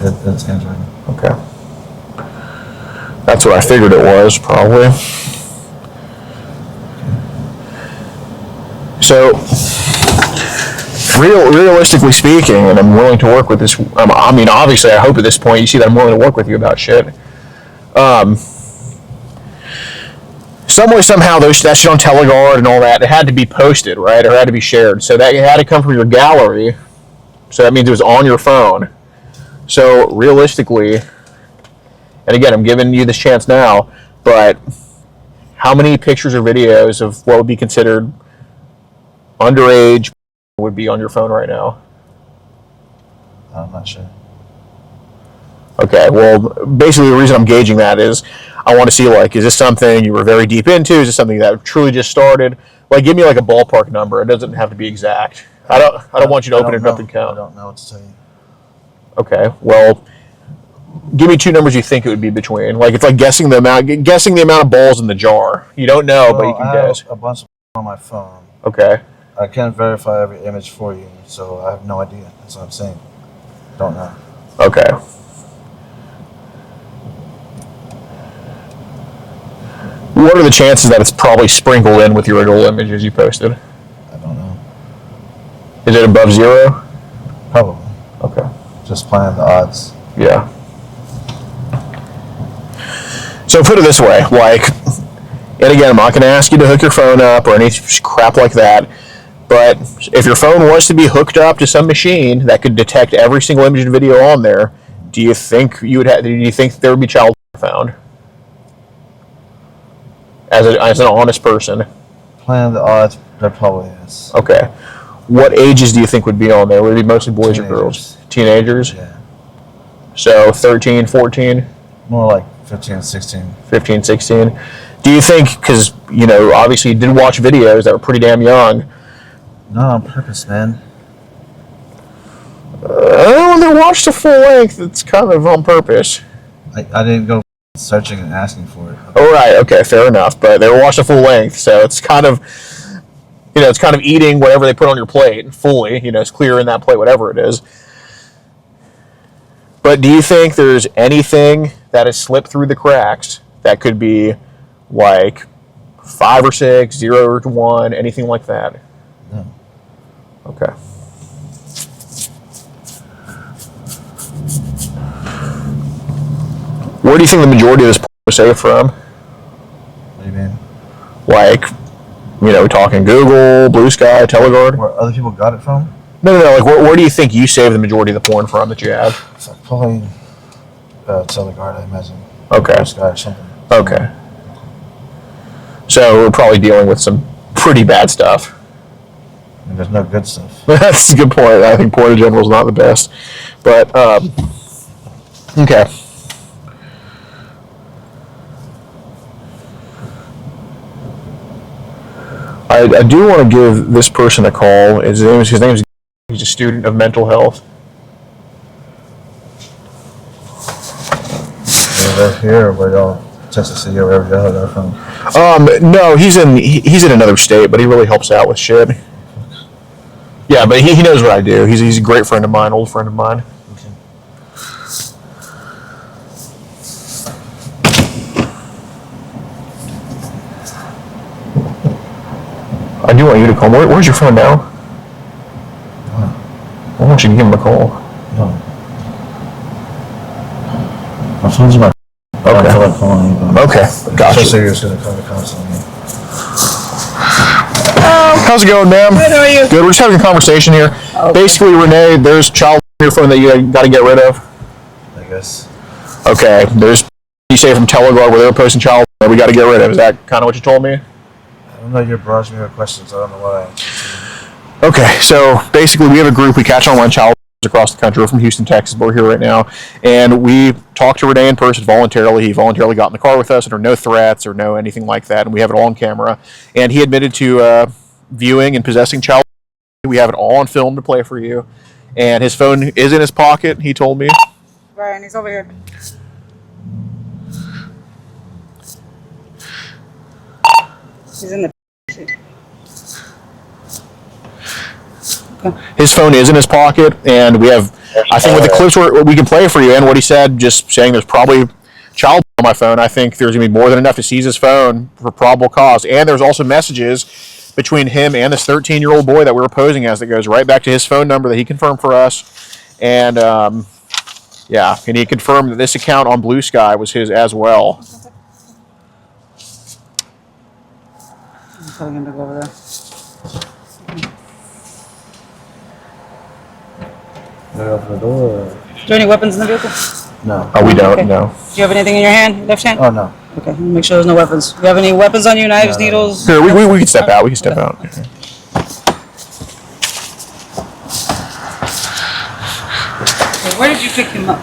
It's Android. Okay. That's what I figured it was, probably. So, realistically speaking, and I'm willing to work with this. I mean, obviously, I hope at this point you see that I'm willing to work with you about shit. Some way, somehow, that shit on Teleguard and all that, it had to be posted, right? Or it had to be shared. So that it had to come from your gallery. So that means it was on your phone. So realistically, and again, I'm giving you this chance now, but how many pictures or videos of what would be considered underage would be on your phone right now? I'm not sure. Okay, well, basically the reason I'm gauging that is I want to see, like, is this something you were very deep into? Is this something that truly just started? Like, give me like a ballpark number. It doesn't have to be exact. I don't want you to open it up and count. I don't know what to tell you. Okay, well, give me two numbers you think it would be between. Like, it's like guessing the amount of balls in the jar. You don't know, but you can guess. I have a bunch of on my phone. Okay. I can't verify every image for you, so I have no idea. That's what I'm saying. Don't know. Okay. What are the chances that it's probably sprinkled in with your adult images you posted? I don't know. Is it above 0? Probably. Okay. Just playing the odds. Yeah. So put it this way, like, and again, I'm not going to ask you to hook your phone up or any crap like that, but if your phone was to be hooked up to some machine that could detect every single image and video on there, do you think there would be child found? As an honest person. Playing the odds, there probably is. Okay. What ages do you think would be on there? Would it be mostly boys or girls? Teenagers? Yeah. So 13, 14? More like 15, 16. 15, 16. Do you think, because, obviously you did watch videos that were pretty damn young. Not on purpose, man. When they watched a full length, it's kind of on purpose. I didn't go searching and asking for it. Oh, right, okay, fair enough. But they were watched a full length, so it's kind of, it's kind of eating whatever they put on your plate fully. It's clear in that plate, whatever it is. But do you think there's anything that has slipped through the cracks that could be like 5 or 6, 0 to 1, anything like that? No. Okay. Where do you think the majority of this was saved from? What do you mean? Like, we're talking Google, Blue Sky, Teleguard? Where other people got it from? No. Like, where do you think you saved the majority of the porn from that you have? It's like probably Teleguard, I imagine. Okay. Blue Sky or something. Okay. So we're probably dealing with some pretty bad stuff. I mean, there's no good stuff. That's a good point. I think porn in general is not the best. But, okay. I do want to give this person a call. His name is he's a student of mental health. They're here, where y'all Texas City or wherever y'all are from. No, he's in another state, but he really helps out with shit. Yeah, but he knows what I do. He's a great friend of mine, old friend of mine. Okay. I do want you to call him. Where's your phone now? Why don't you give him a call? No. My phone's in my. I don't feel like calling anybody. Okay, gotcha. So you're just gonna call the cops on me. How's it going, ma'am? Good, how are you? Good. We're just having a conversation here. Okay. Basically, Renee, there's child on your phone that you got to get rid of. I guess. Okay. There's you say from Teleguard where they were posting child that we got to get rid of. Is that kind of what you told me? I don't know. You're barraging me with questions. I don't know what I. Okay, so basically we have a group. We catch online child across the country. We're from Houston, Texas, but we're here right now. And we talked to Renee in person voluntarily. He voluntarily got in the car with us, and there were no threats or no anything like that. And we have it all on camera. And he admitted to viewing and possessing child. We have it all on film to play for you. And his phone is in his pocket, he told me. Ryan, he's over here. He's in the seat. His phone is in his pocket, and we have, I think with the clips we can play for you and what he said, just saying there's probably child on my phone, I think there's going to be more than enough to seize his phone for probable cause. And there's also messages between him and this 13-year-old boy that we were posing as that goes right back to his phone number that he confirmed for us. And, yeah, and he confirmed that this account on Blue Sky was his as well. I'm telling him to go over there. Open the door. Is there any weapons in the vehicle? No. Oh, we don't, Okay. no. Do you have anything in your hand, left hand? Oh no. Okay, make sure there's no weapons. Do you have any weapons on you? Knives, needles? Here, we can step out. We can step out. Okay, where did you pick him up?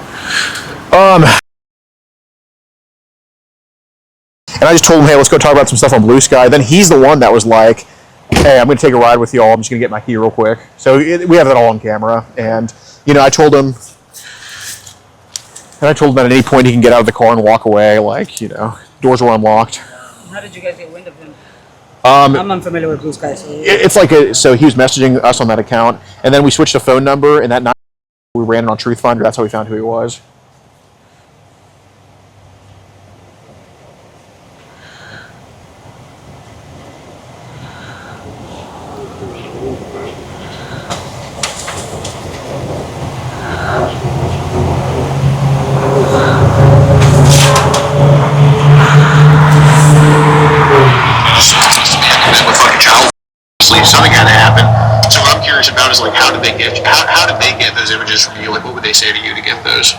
And I just told him, hey, let's go talk about some stuff on Blue Sky. Then he's the one that was like, hey, I'm going to take a ride with y'all. I'm just going to get my key real quick. So we have that all on camera. And, you know, I told him that at any point he can get out of the car and walk away. Like, you know, doors were unlocked. How did you guys get wind of him? I'm unfamiliar with Blue Sky. So It's like, so he was messaging us on that account. And then we switched a phone number. And that night we ran it on Truth Finder. That's how we found who he was. Something had to happen. So what I'm curious about is like how did they get those images from you? Like what would they say to you to get those?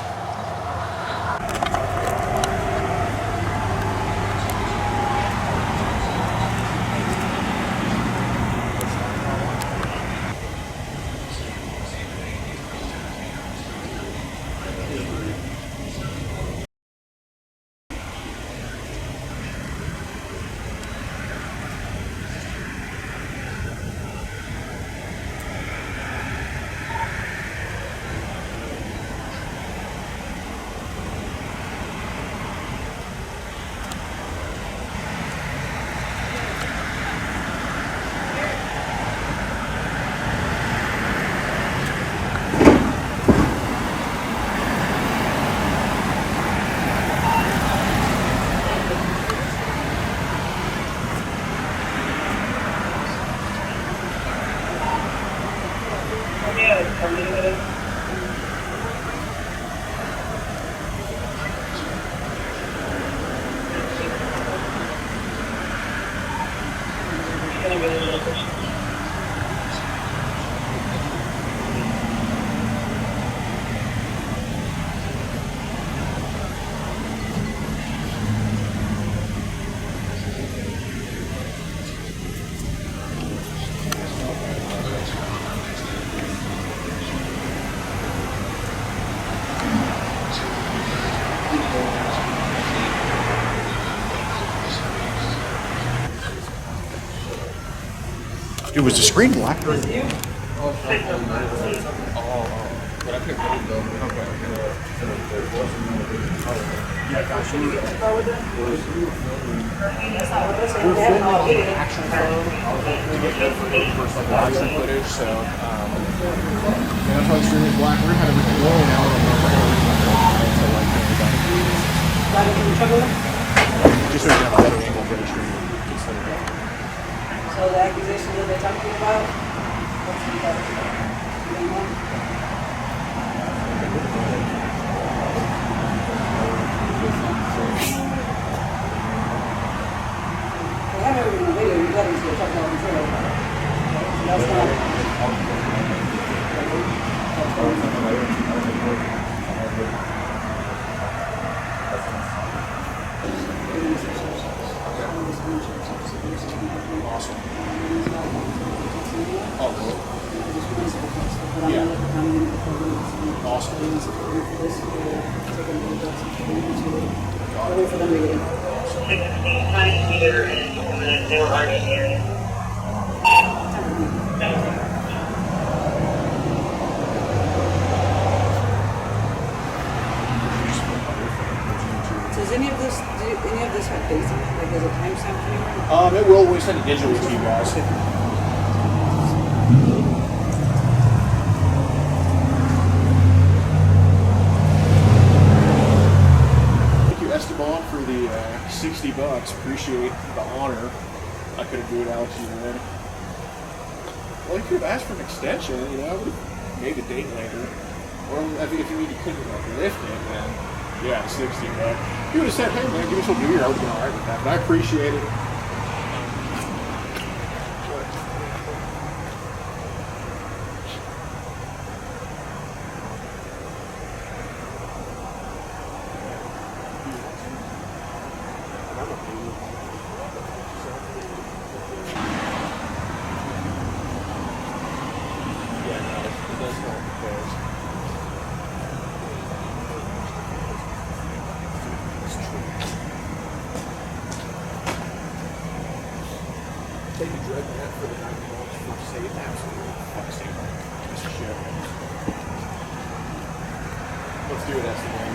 Dude, was the screen black? Footage, so that's why the screen was black. We're kind of rolling out just so you have a better angle for the screen. So the accusation that they're talking about, what's the you don't know? They have everything in the video. You got them to talk about control. That's not. This, taking the adults and bringing them to it. I'll wait for them to get in. 16 meter and they were already here. Does any of this have dates on it? Like, does it timestamp anywhere? It will. We send it digitally to you guys. Thank you, Esteban, for the $60. Appreciate the honor. I could have given Alex you then. Well, you could have asked for an extension. You know, I would have made a date later. Or if you need to couldn't like lift it, then yeah, $60. You would have said, hey man, give me some beer. I would have been alright with that. But I appreciate it. Take a drug net for the $90 for save. Absolutely. Fuck save. Piece of shit. Let's do it, Esteban.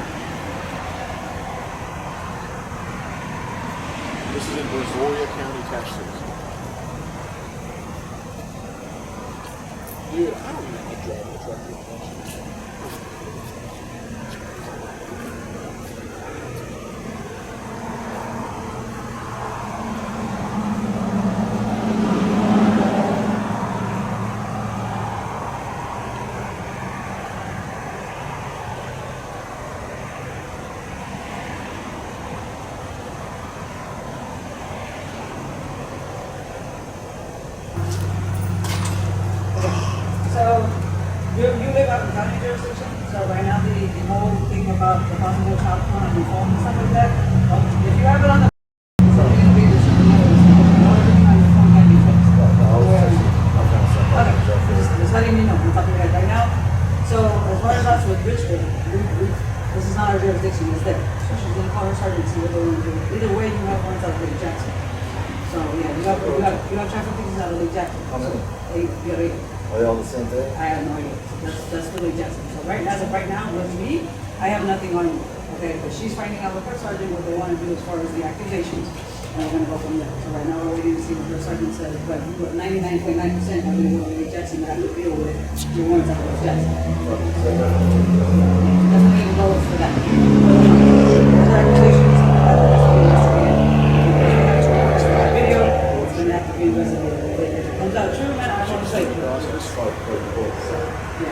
This is in Brazoria County, Texas. Dude, I don't even like driving a truck with So, you live out in county jurisdiction, so right now the whole thing about the possible child porn on your phone and stuff like that, if you have it on the so you're gonna be the certain notice, everything on your phone can be fixed. Okay, just letting you know, I'm talking about right now. So, as far as us with Richmond, this is not our jurisdiction, it's there. So she's gonna call her sergeant and see what they want to do. Either way, you have ones out of Lake Jackson. So, yeah, you have traffic fixes out of Lake Jackson. How many? You got 8. Are they all the same thing? I have no idea. That's really Jackson. So as of right now, with me, I have nothing on you. Okay, but she's finding out with her sergeant what they want to do as far as the accusations, and we're gonna go from there. So right now, we're waiting to see what her sergeant says. But 99.9%, I'm gonna go with Jackson that I would deal with your ones out of Jackson. Definitely go for that. Those accusations, that's to be investigated. Video, it's gonna have to be investigated. If it comes out true, man, I want to say.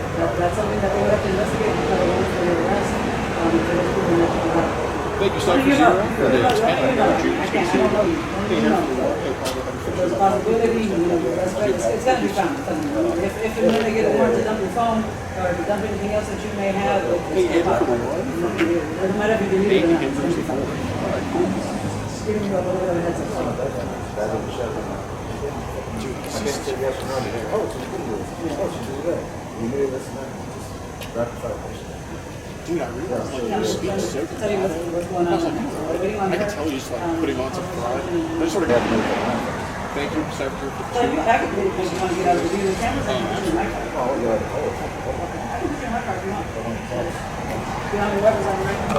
Yeah, that's something that they would have to investigate and try to run for your arrest. Thank you, Sergeant Zero, for the expanded energy. I don't know you. There's a possibility, it's gonna be found. If and when they get a warrant to dump your phone, or to dump anything else that you may have, it's gonna pop. It doesn't matter if you delete it or not, it's gonna be found. Just giving you a little bit of a heads up. I guess it's a yes or no today. Oh, it's a video. Oh, she's doing that. You knew this and that. Just rapid fire question. Dude, I realized like you speak so good. Tell you what's going on. I can tell you just like putting on some pride. I just sort of thank you, Secretary, for So if you have it, if you want to get out of the video cameras, I can put you in my car. Oh, yeah. Oh, Okay, I can put you in my car if you want. You have any weapons on you right now?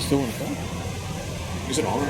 Still in the phone? Is it on?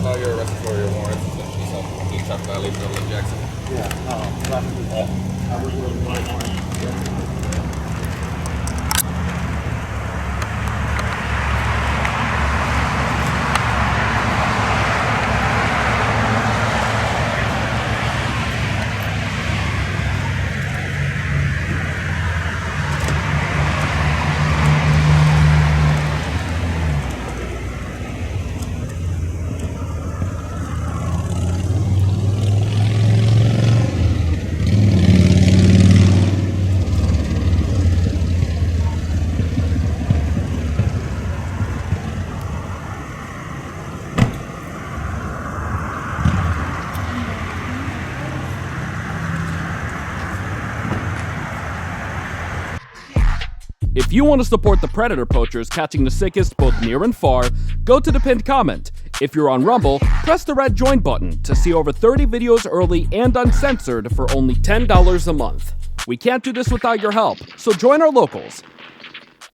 about your respiratory warrants and stuff. Can you talk about leaving in Jackson? If you want to support the predator poachers catching the sickest both near and far, go to the pinned comment. If you're on Rumble, press the red join button to see over 30 videos early and uncensored for only $10 a month. We can't do this without your help, so join our locals.